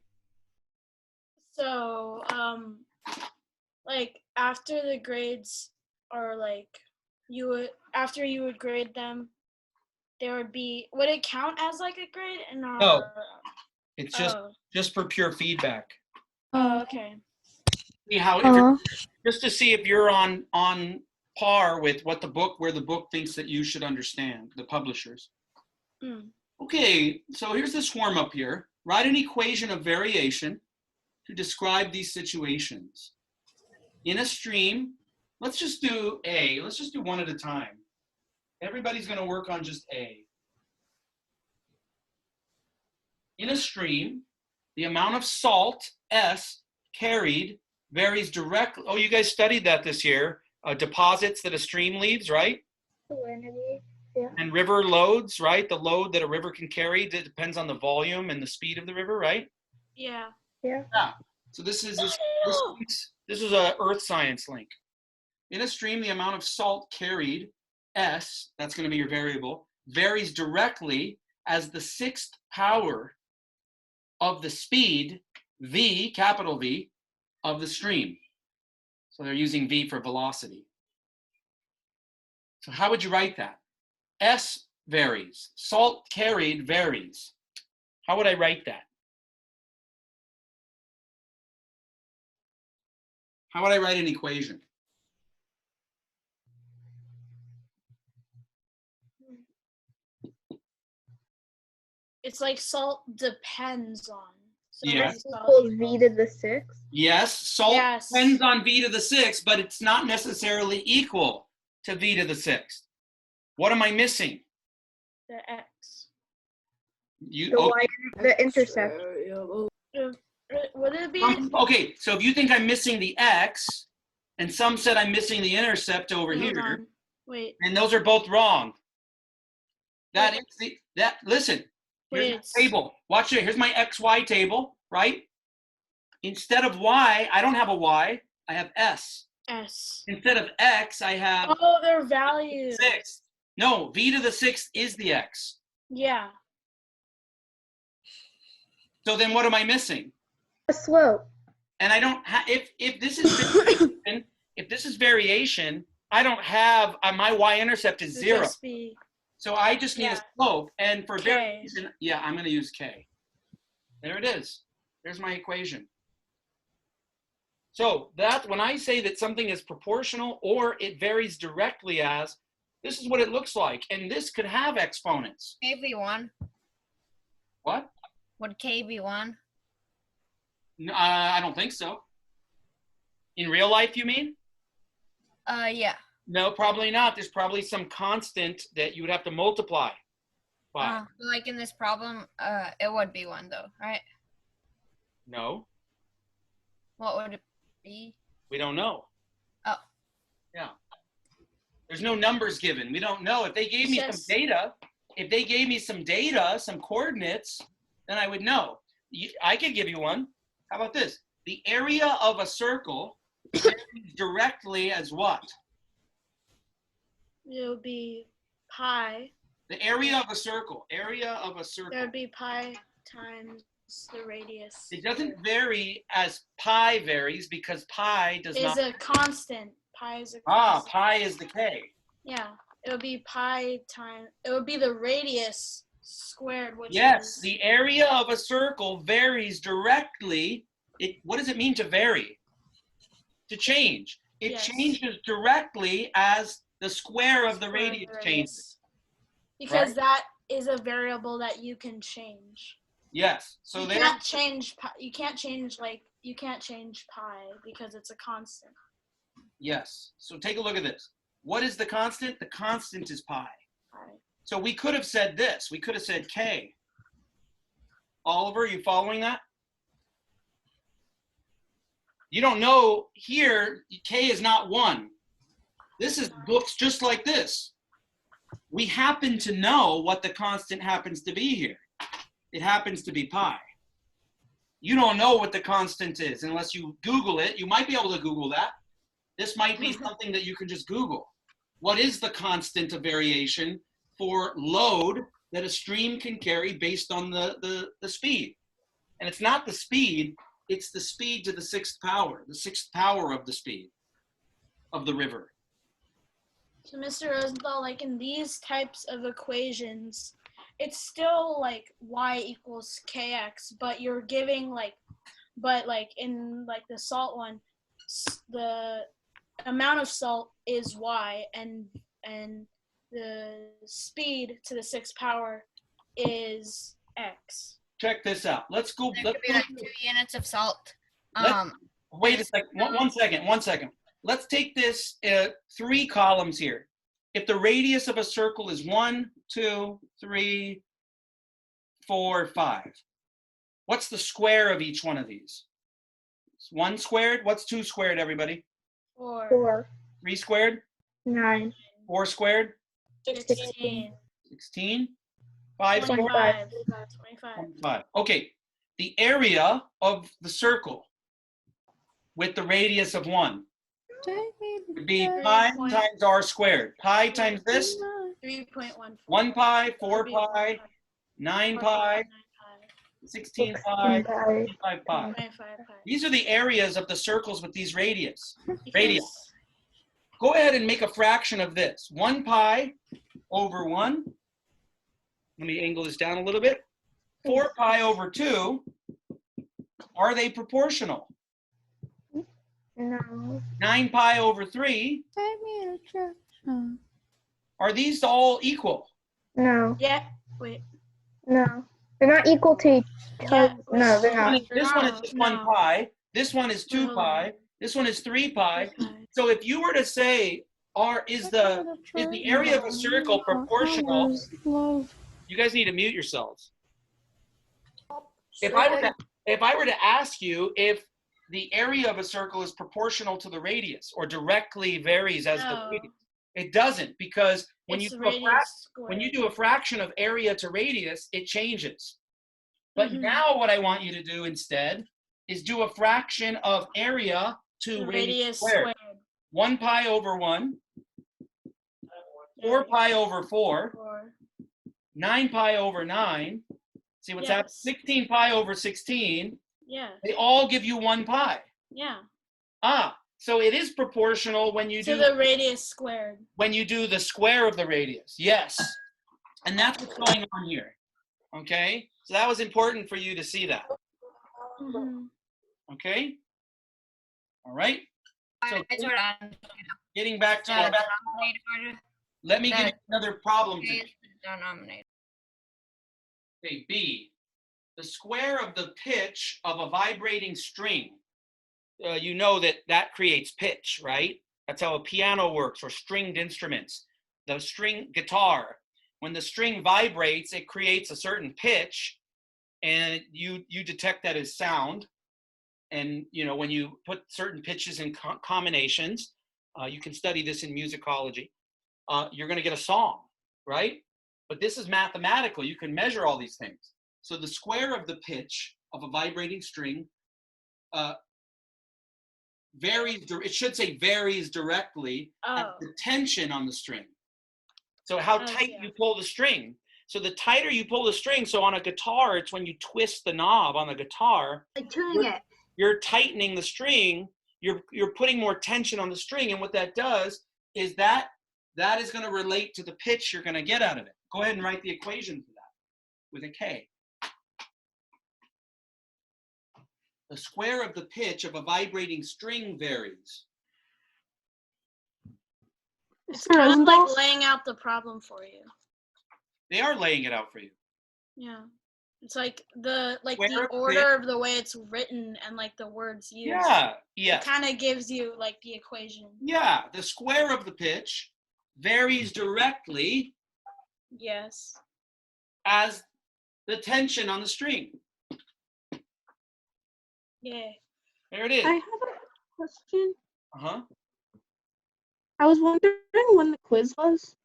So, like after the grades are like, after you would grade them, there would it count as like a grade? No. It's just for pure feedback. Oh, okay. See how just to see if you're on par with where the book thinks that you should understand, the publishers. Okay, so here's this form up here. Write an equation of variation to describe these situations. In a stream, let's just do A. Let's just do one at a time. Everybody's going to work on just A. In a stream, the amount of salt, S, carried varies directly. Oh, you guys studied that this year. Deposits that a stream leaves, right? Yeah. And river loads, right? The load that a river can carry depends on the volume and the speed of the river, right? Yeah. Yeah. So this is a earth science link. In a stream, the amount of salt carried, S, that's going to be your variable, varies directly as the sixth power of the speed, V, capital V, of the stream. So they're using V for velocity. So how would you write that? S varies. Salt carried varies. How would I write that? How would I write an equation? it's like salt depends on. So Yeah. it's salt Equals equals- V to the 6. Yes, salt Yes. depends on V to the 6th, but it's not necessarily equal to V to the 6th. What am I missing? The X. You The okay? Y, the intercept. Would it be? Okay, so if you think I'm missing the X, and some said I'm missing the intercept over Hold here, on. Wait. and those are both wrong. That is listen, here's Wait. my table. Watch it. Here's my XY table, right? Instead of Y, I don't have a Y, I have S. S. Instead of X, I have Oh, their values. 6. No, V to the 6th is the X. Yeah. So then what am I missing? A slope. And I don't have, if this is variation, if this is variation, I don't have, my y-intercept is 0. Just be, So I just need a slope. And for K. variation, yeah, I'm going to use K. There it is. There's my equation. So that when I say that something is proportional or it varies directly as, this is what it looks like. And this could have exponents. K be 1. What? Would K be 1? No, I don't think so. In real life, you mean? Yeah. No, probably not. There's probably some constant that you would have to multiply by. Like in this problem, it would be 1 though, right? No, What would it be? we don't know. Oh. Yeah. There's no numbers given. We don't know. If they gave me some data, some coordinates, then I would know. I could give you one. How about this? The area of a circle varies directly as what? it would be pi. The area of a circle. Area of a circle. There would be pi times the radius. It doesn't vary as pi varies because pi does not. Is a constant. Pi is a constant. Pi is the K. Yeah. It would be pi times, it would be the radius squared, which Yes, is, the area of a circle varies directly. What does it mean to vary? To change. It Yes. changes directly as the square of the square of radius the changes. Because right? that is a variable that you can change. Yes. So you there. can't change pi, you can't change pi because it's a constant. Yes. So take a look at this. What is the constant? The constant is pi. So we could have said this. We could have said K. Oliver, you following that? You don't know here, K is not 1. Looks just like this. We happen to know what the constant happens to be here. It happens to be pi. You don't know what the constant is unless you Google it. You might be able to Google that. This might be something that you can just Google. What is the constant of variation for load that a stream can carry based on the speed? And it's not the speed, it's the speed to the 6th power, the 6th power of the speed of the river. So Mr. Rosenthal, like in these types of equations, it's still like y equals kx, but you're giving like in like the salt one, the amount of salt is y, and the speed to the 6th power is x. Check this out. Let's go. There could be like 2 units of salt. Wait a second. One second. Let's take this 3 columns here. If the radius of a circle is 1, 2, 3, 4, 5, what's the square of each one of these? 1 squared. What's 2 squared, everybody? 4. 3 squared? 9. 4 squared? 16. 16? 5 squared? 25. 25. Okay. The area of the circle with the radius of 1 would be pi times r squared. Pi times this? 3.14. 1 pi, 4 pi, 9 pi, 16 pi, 25 pi. These are the areas of the circles with these radius. Go ahead and make a fraction of this. 1 pi over 1. Let me angle this down a little bit. 4 pi over 2. Are they proportional? No. 9 pi over 3. Are these all equal? No. Yeah. Wait. No. They're not equal to each other. Yeah. No, they're not. This one is just 1 No. pi. This one is 2 pi. This one is 3 pi. So if you were to say, is the area of a circle proportional? You guys need to mute yourselves. If I were to ask you if the area of a circle is proportional to the radius or directly varies as the radius, it doesn't, because when you do a fraction of area to radius, it changes. But now what I want you to do instead is do a fraction of area to radius squared. 1 pi over 1, 4 pi over 4, 9 pi over 9. See what's happening? 16 pi over 16. Yeah. They all give you 1 pi. Yeah. So it is proportional when you do the radius squared. When you do the square of the radius. Yes. And that's what's going on here. Okay? So that was important for you to see that. Okay? All right? So getting back to let me give you another problem. Okay, B. The square of the pitch of a vibrating string. You know that creates pitch, right? That's how a piano works, or stringed instruments. The string guitar, when the string vibrates, it creates a certain pitch, and you detect that as sound. And when you put certain pitches in combinations, you can study this in musicology. You're going to get a song, right? But this is mathematical. You can measure all these things. So the square of the pitch of a vibrating string varies. It should say varies directly at the tension on the string. So how tight you pull the string. So the tighter you pull the string, so on a guitar, it's when you twist the knob on the guitar. Like tuning it. You're tightening the string. You're putting more tension on the string, and what that does is that is going to relate to the pitch you're going to get out of it. Go ahead and write the equation for that with a K. The square of the pitch of a vibrating string varies. It's kind of like laying out the problem for you. They are laying it out for you. Yeah. It's like the order of the way it's written and like the words used. Yeah. It kind of gives you like the equation. Yeah. The square of the pitch varies directly. Yes. As the tension on the string. Yeah. There it is. I have a question. Uh-huh. I was wondering when the quiz was.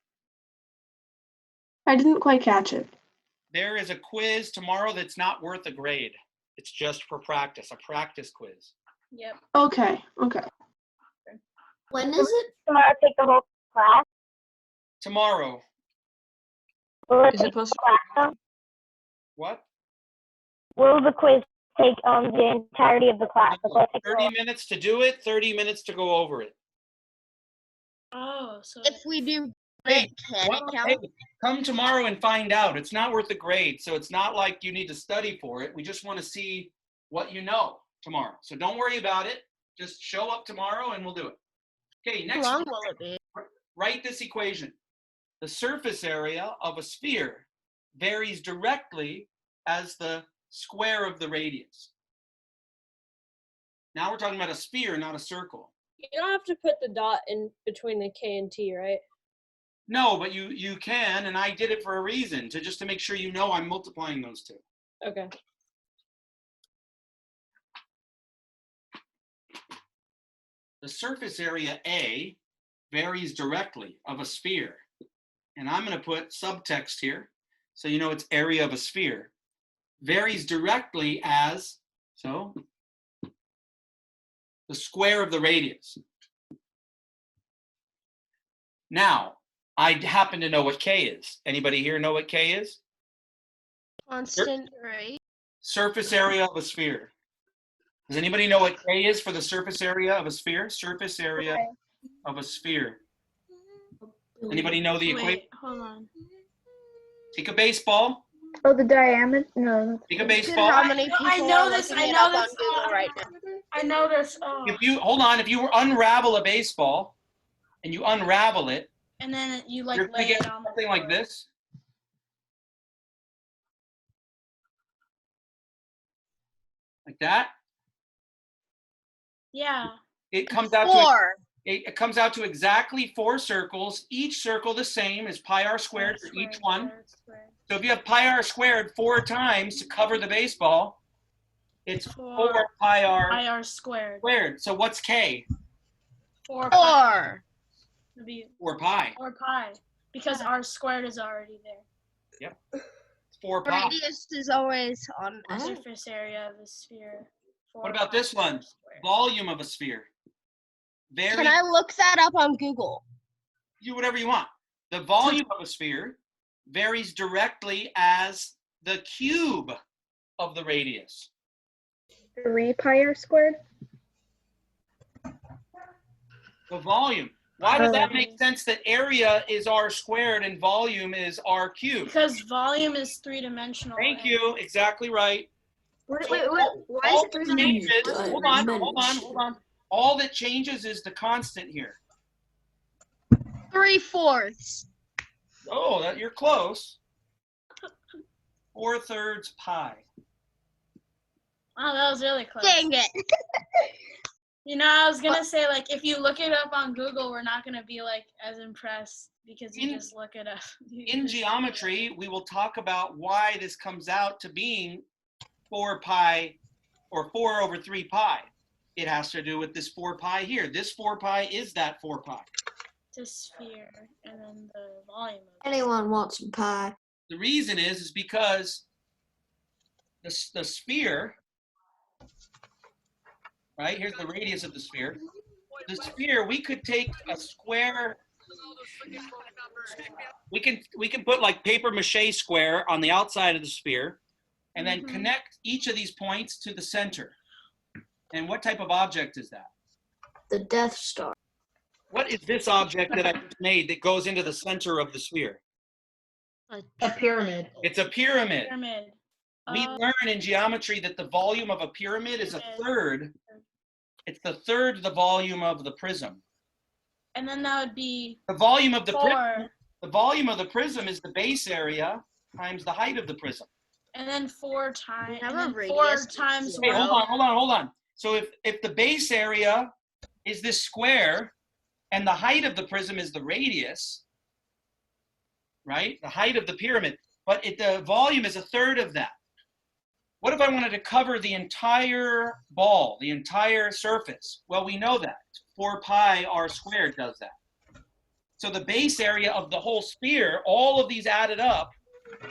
I didn't quite catch it. There is a quiz tomorrow that's not worth a grade. It's just for practice, a practice quiz. Yep. Okay. When is it? Tomorrow, take the whole class. Tomorrow. Is it supposed to? What? Will the quiz take the entirety of the class? 30 minutes to do it, 30 minutes to go over it. Oh, so if we do Hey, can it count? come tomorrow and find out. It's not worth a grade, so it's not like you need to study for it. We just want to see what you know tomorrow. So don't worry about it. Just show up tomorrow and we'll do it. Okay, next. How long will it be? Write this equation. The surface area of a sphere varies directly as the square of the radius. Now we're talking about a sphere, not a circle. You don't have to put the dot in between the K and T, right? No, but you can, and I did it for a reason, just to make sure you know I'm multiplying those two. Okay. The surface area A varies directly of a sphere. And I'm going to put subtext here, so you know it's area of a sphere. Varies directly as, so, the square of the radius. Now, I happen to know what K is. Anybody here know what K is? Constant, right? Surface area of a sphere. Does anybody know what K is for the surface area of a sphere? Surface area of a sphere. Anybody know the equation? Wait, hold on. Take a baseball. Oh, the diameter? No. Take a baseball. How many people I know are this. looking I it know up this. on Google right now? I know this. Oh. If you unravel a baseball and you unravel it, And then you like you're lay gonna get it on something like this. Like that. Yeah. It comes out to 4. it comes out to exactly 4 circles. Each circle the same as pi r squared for each one. So if you have pi r squared 4 times to cover the baseball, it's 4 pi r squared. So what's k? 4 4. It'd be 4 pi. 4 pi. Because r squared is already there. Yep. It's 4 pi. Radius is always on The surface area of a sphere. What about this one? Volume of a sphere. Can I look that up on Google? Do whatever you want. The volume of a sphere varies directly as the cube of the radius. 3 pi r squared. The volume. Why does that make sense that area is r squared and volume is r cubed? Because volume is 3-dimensional. Thank you. Exactly right. Wait. Why All is it that changes, hold on. All that changes is the constant here. 3/4. Oh, you're close. 4/3 pi. Oh, that was really close. Dang it. You know, I was gonna say, like, if you look it up on Google, we're not gonna be like as impressed because you just look it up. In geometry, we will talk about why this comes out to being 4 pi or 4/3 pi. It has to do with this 4 pi here. This 4 pi is that 4 pi. It's a sphere, and then the volume of Anyone wants some pie? The reason is because the sphere, right? Here's the radius of the sphere. The sphere, we could take a square. We can put like paper mache square on the outside of the sphere, and then connect each of these points to the center. And what type of object is that? The Death Star. What is this object that I just made that goes into the center of the sphere? A pyramid. It's a pyramid. pyramid. We learn in geometry that the volume of a pyramid is a third. It's the third the volume of the prism. And then that would be The volume of the 4. prism. The volume of the prism is the base area times the height of the prism. And then 4 times. Have And a then radius 4 of times. 0. Hey, hold on. So if the base area is this square and the height of the prism is the radius, right? The height of the pyramid, but the volume is a third of that. What if I wanted to cover the entire ball, the entire surface? Well, we know that 4 pi r squared does that. So the base area of the whole sphere, all of these added up,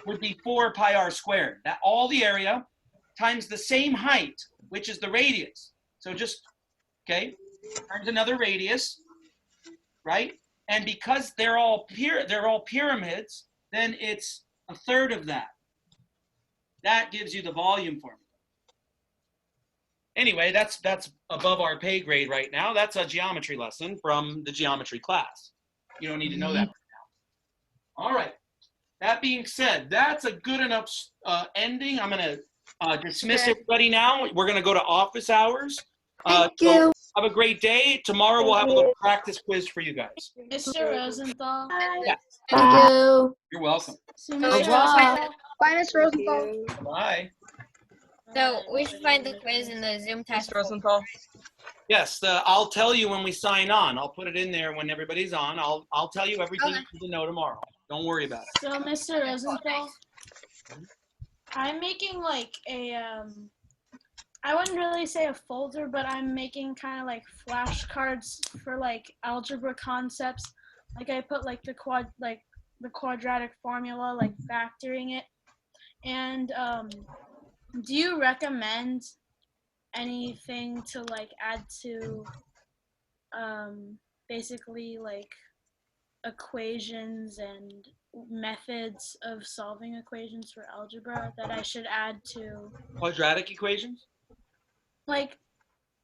would be 4 pi r squared. That all the area times the same height, which is the radius. So just, okay, times another radius, right? And because they're all pyramids, then it's a third of that. That gives you the volume formula. Anyway, that's above our pay grade right now. That's a geometry lesson from the geometry class. You don't need to know that right now. All right. That being said, that's a good enough ending. I'm going to dismiss everybody now. We're going to go to office hours. Thank you. So have a great day. Tomorrow we'll have a little practice quiz for you guys. Mr. Rosenthal. Yes. Thank you. You're welcome. So, Mr. Bye. Rosenthal. Bye, Miss Rosenthal. Bye. So we should find the quiz in the Zoom test. Mr. Rosenthal. Yes, I'll tell you when we sign on. I'll put it in there when everybody's on. I'll tell you everything you need to know tomorrow. Don't worry about it. So, Mr. Rosenthal, I'm making like a, I wouldn't really say a folder, but I'm making kind of like flashcards for like algebra concepts. Like I put like the quadratic formula, like factoring it. And do you recommend anything to like add to basically like equations and methods of solving equations for algebra that I should add to? Quadratic equations? Like,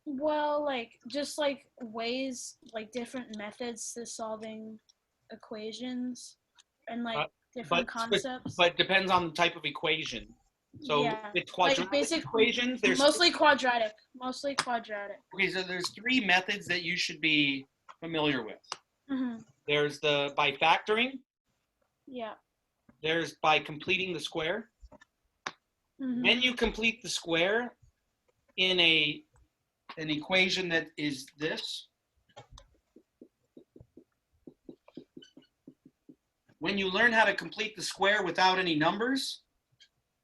well, like just like ways, like different methods to solving equations and like different concepts. But depends on the type of equation. So yeah, it's quadratic like basic equations. There's mostly quadratic. Mostly quadratic. Okay, so there's 3 methods that you should be familiar with. Mm-hmm. There's the by factoring. Yeah. There's by completing the square. Mm-hmm. When you complete the square, in an equation that is this, when you learn how to complete the square without any numbers,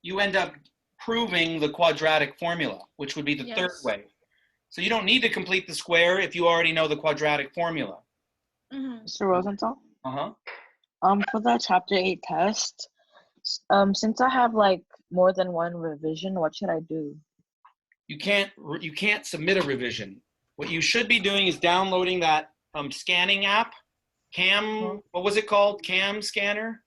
you end up proving the quadratic formula, which would be the third way. So you don't need to complete the square if you already know the quadratic formula. Mr. Rosenthal? Uh-huh. For the chapter 8 test, since I have like more than one revision, what should I do? You can't submit a revision. What you should be doing is downloading that scanning app, what was it called? Cam scanner?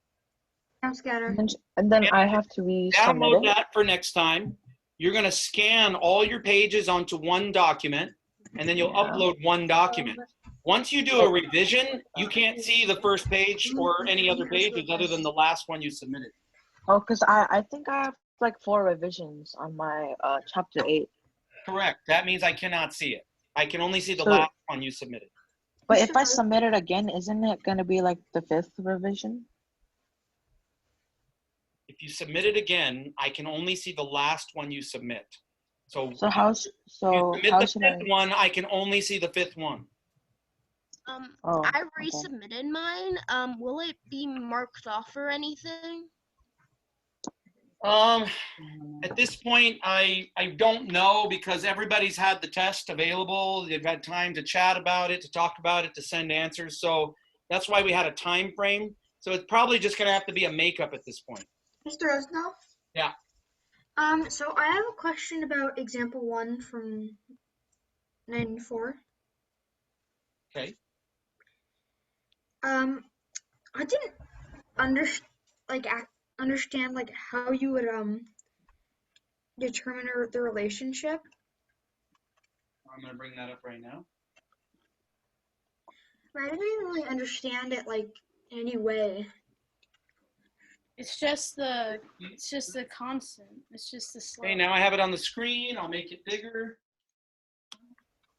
Cam scanner. And then I have to resubmit Download it? that for next time. You're going to scan all your pages onto one document, and then you'll upload one document. Once you do a revision, you can't see the first page or any other pages other than the last one you submitted. Oh, because I think I have like 4 revisions on my chapter 8. Correct. That means I cannot see it. I can only see the So- last one you submitted. But if I submit it again, isn't it going to be like the 5th revision? If you submit it again, I can only see the last one you submit. So So how you submit how the should fifth one, I can only see the 5th one. Oh, I okay. resubmitted mine. Will it be marked off or anything? At this point, I don't know, because everybody's had the test available. They've had time to chat about it, to talk about it, to send answers. So that's why we had a time frame. So it's probably just going to have to be a makeup at this point. Mr. Osno? Yeah. So I have a question about example 1 from 94. Okay. I didn't understand like how you would determine the relationship. I'm going to bring that up right now. I didn't even really understand it like in any way. It's just the constant. It's just the slope. Okay, now I have it on the screen. I'll make it bigger.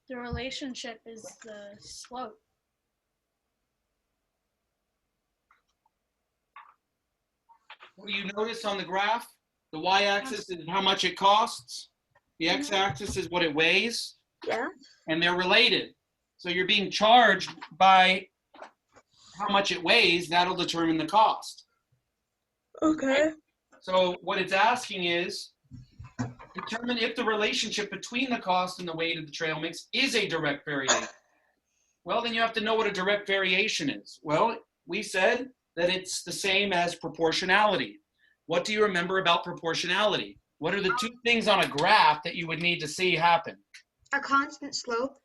The relationship is the slope. What do you notice on the graph? The y-axis is how much it costs. The x-axis is what it weighs. Yeah. And they're related. So you're being charged by how much it weighs. That'll determine the cost. Okay. So what it's asking is, determine if the relationship between the cost and the weight of the trail mix is a direct variation. Well, then you have to know what a direct variation is. Well, we said that it's the same as proportionality. What do you remember about proportionality? What are the 2 things on a graph that you would need to see happen? A constant slope.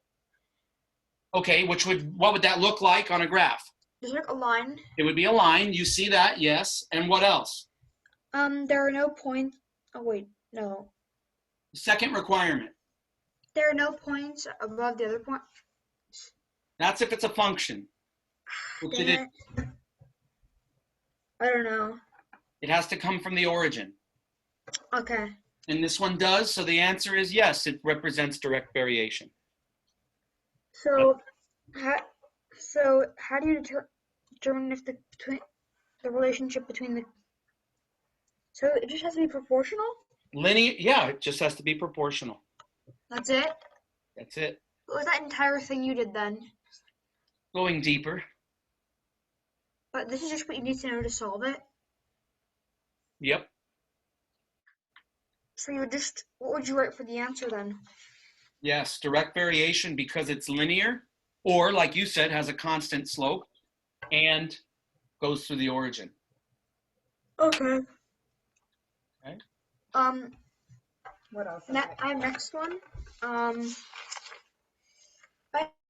Okay, what would that look like on a graph? There's like a line. It would be a line. You see that, yes. And what else? There are no points. Oh wait, no. Second requirement. There are no points above the other point. That's if it's a function. Which it is. I don't know. It has to come from the origin. Okay. And this one does, so the answer is yes, it represents direct variation. So how do you determine if the relationship between the? So it just has to be proportional? Linear, yeah, it just has to be proportional. That's it? That's it. What was that entire thing you did then? Going deeper. But this is just what you need to know to solve it? Yep. So what would you write for the answer then? Yes, direct variation because it's linear, or like you said, has a constant slope and goes through the origin. Okay. Okay. What else? I have next one. I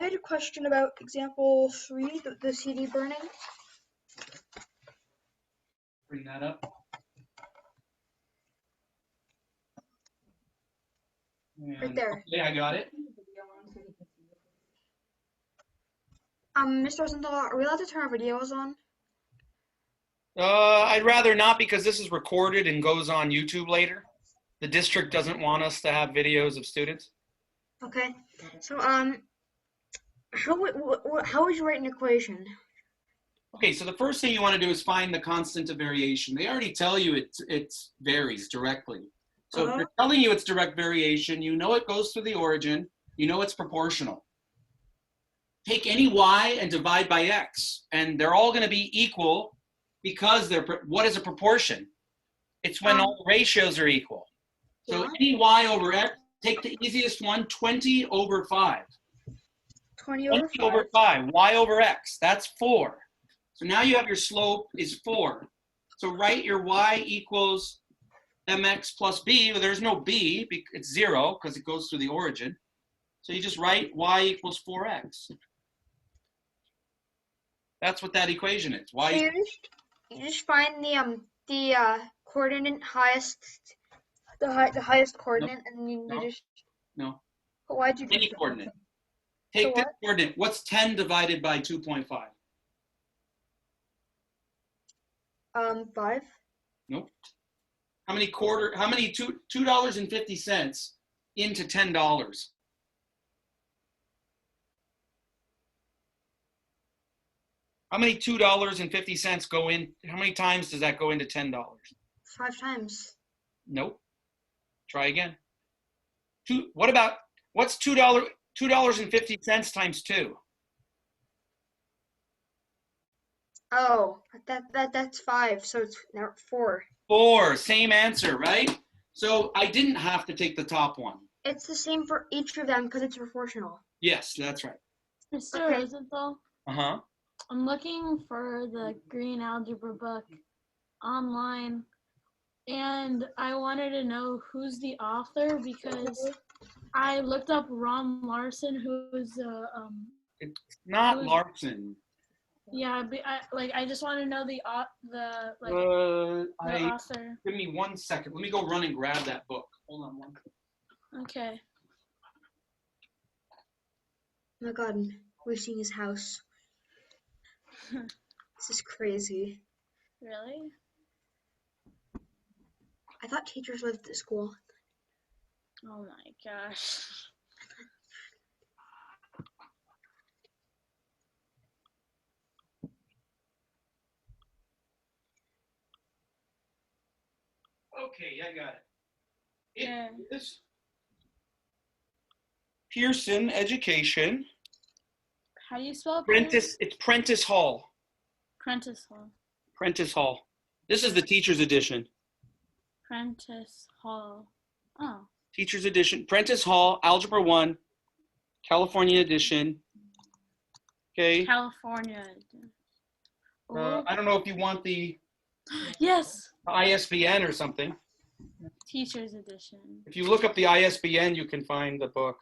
had a question about example 3, the CD burning. Bring that up. Right there. Okay, I got it. Mr. Rosenthal, are we allowed to turn our videos on? I'd rather not, because this is recorded and goes on YouTube later. The district doesn't want us to have videos of students. Okay. So how would you write an equation? Okay, so the first thing you want to do is find the constant of variation. They already tell you it varies directly. So if they're telling you it's direct variation, you know it goes through the origin, you know it's proportional. Take any y and divide by x, and they're all going to be equal because what is a proportion? It's when all the ratios are equal. So any y over x, take the easiest one, 20 over 5. 20 over 5. Over 5, y over x, that's 4. So now you have your slope is 4. So write your y equals mx plus b. Well, there's no b, it's 0 because it goes through the origin. So you just write y equals 4x. That's what that equation is. So you just find the coordinate highest, the highest coordinate, and you just. No. But why'd you do Any that? coordinate. Take this coordinate. What's 10 divided by 2.5? 5. Nope. How many $2.50 into $10? How many $2.50 go in? How many times does that go into $10? 5 times. Nope. Try again. What's $2.50 times 2? Oh, that's 5. So it's now 4. 4. Same answer, right? So I didn't have to take the top one. It's the same for each of them because it's proportional. Yes, that's right. Mr. Rosenthal, Uh-huh. I'm looking for the green algebra book online, and I wanted to know who's the author because I looked up Ron Larson, who's It's not Larson. Yeah, I just want to know the author. Give me 1 second. Let me go run and grab that book. Hold on one second. Okay. Oh my God, we've seen his house. This is crazy. Really? I thought teachers lived at school. Oh my gosh. Okay, I got it. It is Pearson Education. How do you spell Prentice? It's Prentice Hall. Prentice Hall. Prentice Hall. This is the teacher's edition. Prentice Hall. Oh. Teacher's edition. Prentice Hall, Algebra 1, California edition. Okay. California. I don't know if you want the Yes. ISBN or something. Teacher's edition. If you look up the ISBN, you can find the book.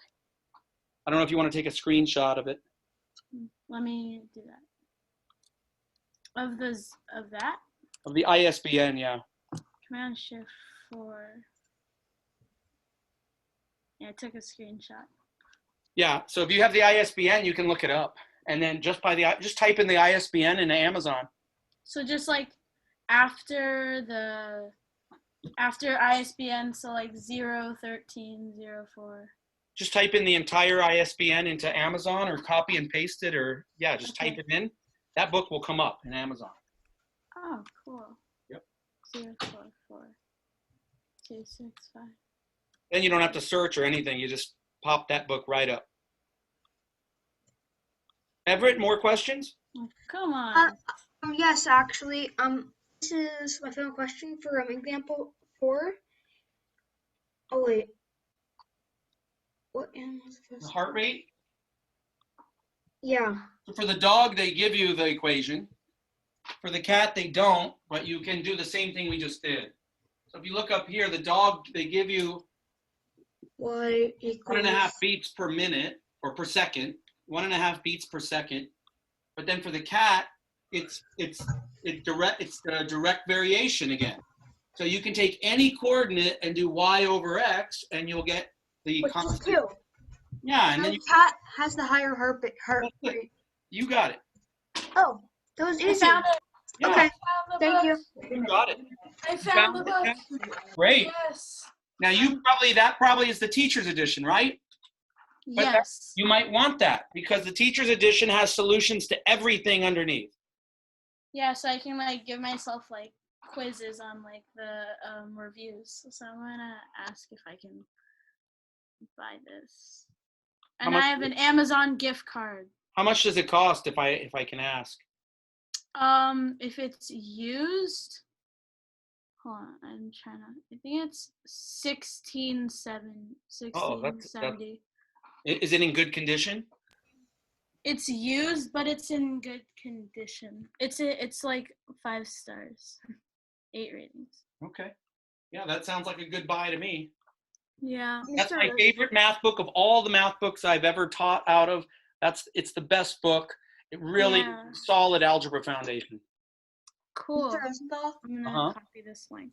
I don't know if you want to take a screenshot of it. Let me do that. Of that? Of the ISBN, yeah. Command Shift 4. Yeah, I took a screenshot. Yeah, so if you have the ISBN, you can look it up. And then just type in the ISBN in Amazon. So just like after ISBN, so like 01304. Just type in the entire ISBN into Amazon or copy and paste it, or just type it in. That book will come up in Amazon. Oh, cool. Yep. 044265. Then you don't have to search or anything. You just pop that book right up. Everett, more questions? Oh, come on. Yes, actually. This is my final question for example 4. Oh wait. What animals? The heart rate? Yeah. So for the dog, they give you the equation. For the cat, they don't, but you can do the same thing we just did. So if you look up here, the dog, they give you Y equals 1.5 beats per minute or per second, 1.5 beats per second. But then for the cat, it's direct variation again. So you can take any coordinate and do y over x, and you'll get the constant. 2. Yeah, and then the cat has the higher heart rate. You got it. Oh, that was easy. I found it. Yeah. Okay, thank you. You got it. I found the book. Great. Yes. Now that probably is the teacher's edition, right? But Yes. you might want that because the teacher's edition has solutions to everything underneath. Yeah, so I can like give myself like quizzes on like the reviews. So I'm gonna ask if I can buy this. How And much- I have an Amazon gift card. How much does it cost if I can ask? If it's used, hold on, I'm trying to. I think it's 1670. Is it in good condition? It's used, but it's in good condition. It's like 5 stars, 8 ratings. Okay. Yeah, that sounds like a good buy to me. Yeah. That's my favorite math book of all the math books I've ever taught out of. It's the best book. It really solid algebra foundation. Cool. Mr. Rosenthal, I'm gonna copy this link.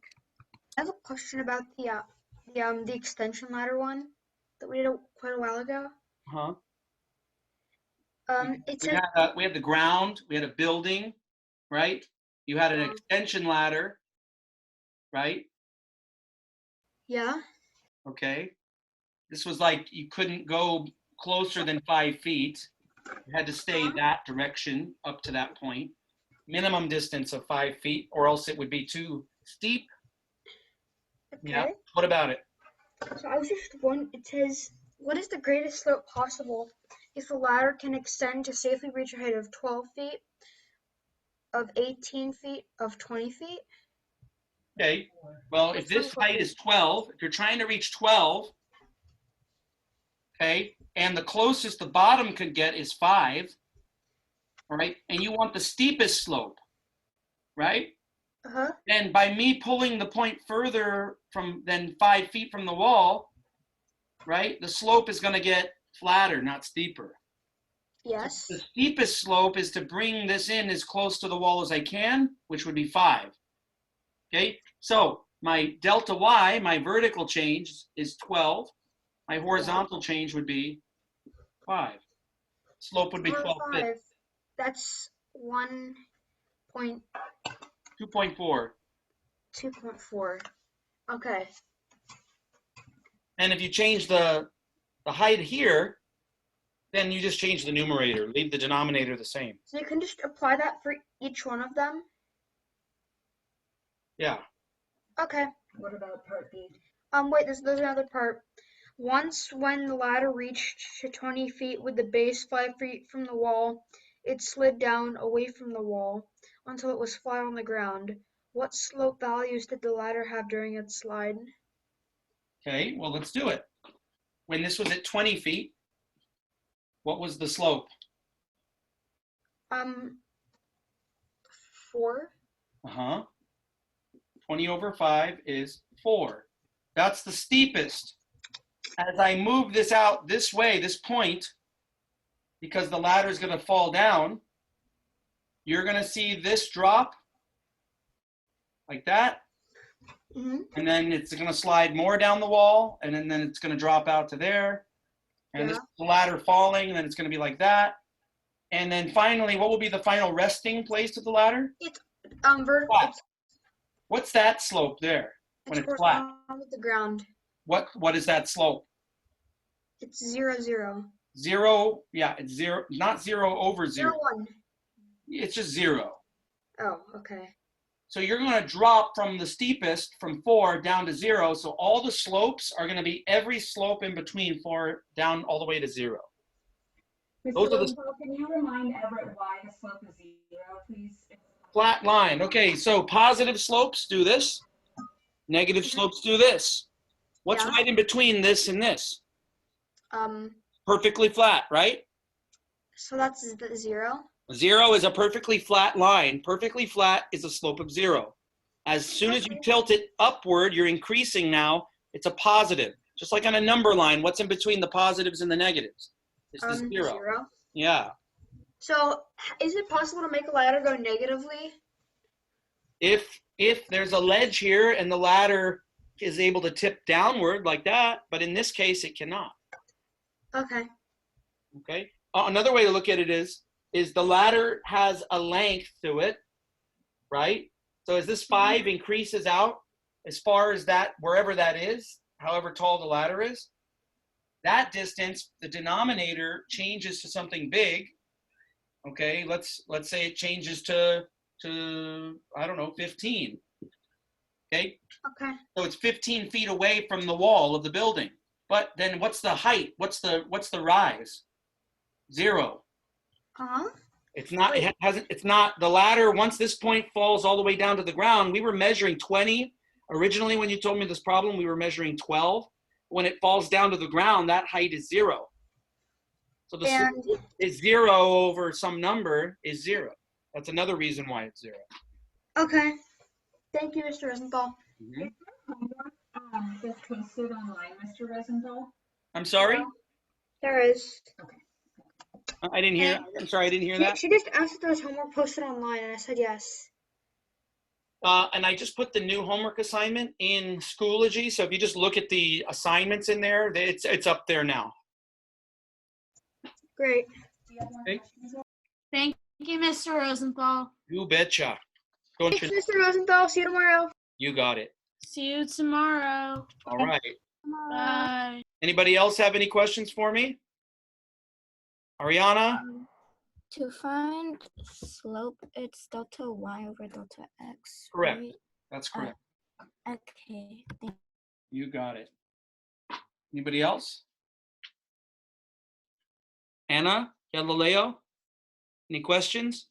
I have a question about the extension ladder one that we did quite a while ago. Huh? It We says had the ground. We had a building, right? You had an extension ladder, right? yeah. Okay. This was like you couldn't go closer than 5 feet. You had to stay that direction up to that point. Minimum distance of 5 feet, or else it would be too steep. Okay. Yeah. What about it? So I was just wondering. It says, what is the greatest slope possible if the ladder can extend to safely reach a height of 12 feet, of 18 feet, of 20 feet? Okay. Well, if this height is 12, if you're trying to reach 12, okay, and the closest the bottom could get is 5, all right, and you want the steepest slope, right? Then by me pulling the point further than 5 feet from the wall, right, the slope is going to get flatter, not steeper. Yes. The steepest slope is to bring this in as close to the wall as I can, which would be 5. Okay, so my delta y, my vertical change is 12. My horizontal change would be 5. Slope would be 12 fifths. That's 1.2.4. 2.4. Okay. And if you change the height here, then you just change the numerator. Leave the denominator the same. So you can just apply that for each one of them? Yeah. Okay. What about part B? Wait, there's another part. Once when the ladder reached to 20 feet with the base 5 feet from the wall, it slid down away from the wall until it was flat on the ground. What slope values did the ladder have during its slide? Okay, well, let's do it. When this was at 20 feet, what was the slope? 4. 20 over 5 is 4. That's the steepest. As I move this out this way, this point, because the ladder is going to fall down, you're going to see this drop like that. And then it's going to slide more down the wall, and then it's going to drop out to there. And this is the ladder falling, and then it's going to be like that. And then finally, what will be the final resting place of the ladder? It's vertical. Flat. What's that slope there when it's flat? With the ground. What is that slope? It's 0, 0. 0, yeah, it's 0, not 0 over 0. 0, 1. It's just 0. Oh, okay. So you're going to drop from the steepest from 4 down to 0. So all the slopes are going to be every slope in between 4 down all the way to 0. Those are the Can you remind Everett why the slope is 0, please? flat line. Okay, so positive slopes do this. Negative slopes do this. What's right in between this and this? Perfectly flat, right? So that's the 0? 0 is a perfectly flat line. Perfectly flat is a slope of 0. As soon as you tilt it upward, you're increasing now. It's a positive. Just like on a number line, what's in between the positives and the negatives? It's the 0. Yeah. So is it possible to make a ladder go negatively? If there's a ledge here and the ladder is able to tip downward like that, but in this case, it cannot. Okay. Okay. Another way to look at it is the ladder has a length to it, right? So as this 5 increases out, as far as that, wherever that is, however tall the ladder is, that distance, the denominator changes to something big. Okay, let's say it changes to I don't know, 15. Okay? Okay. So it's 15 feet away from the wall of the building. But then what's the height? What's the rise? 0. Uh-huh. It's not, it hasn't, it's not, the ladder, once this point falls all the way down to the ground, we were measuring 20. Originally, when you told me this problem, we were measuring 12. When it falls down to the ground, that height is 0. So the slope is 0 over some number is 0. That's another reason why it's 0. Okay. Thank you, Mr. Rosenthal. Mhm. Homework that's posted online, Mr. Rosenthal? I'm sorry? There is. I didn't hear. I'm sorry, I didn't hear that. She just asked if there was homework posted online, and I said yes. And I just put the new homework assignment in Schoology. So if you just look at the assignments in there, it's up there now. Great. Okay. Thank you, Mr. Rosenthal. You betcha. Go and Thanks, Mr. Rosenthal. See you tomorrow. You got it. See you tomorrow. All right. Bye. Anybody else have any questions for me? Ariana? To find slope, it's delta y over delta x. Correct. Right? That's correct. Okay. You got it. Anybody else? Anna? Galileo? Any questions?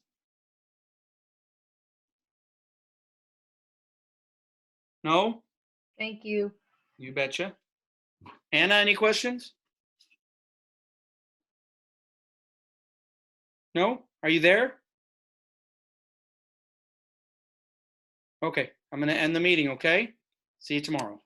No? Thank you. You betcha. Anna, any questions? No? Are you there? Okay, I'm going to end the meeting, okay? See you tomorrow.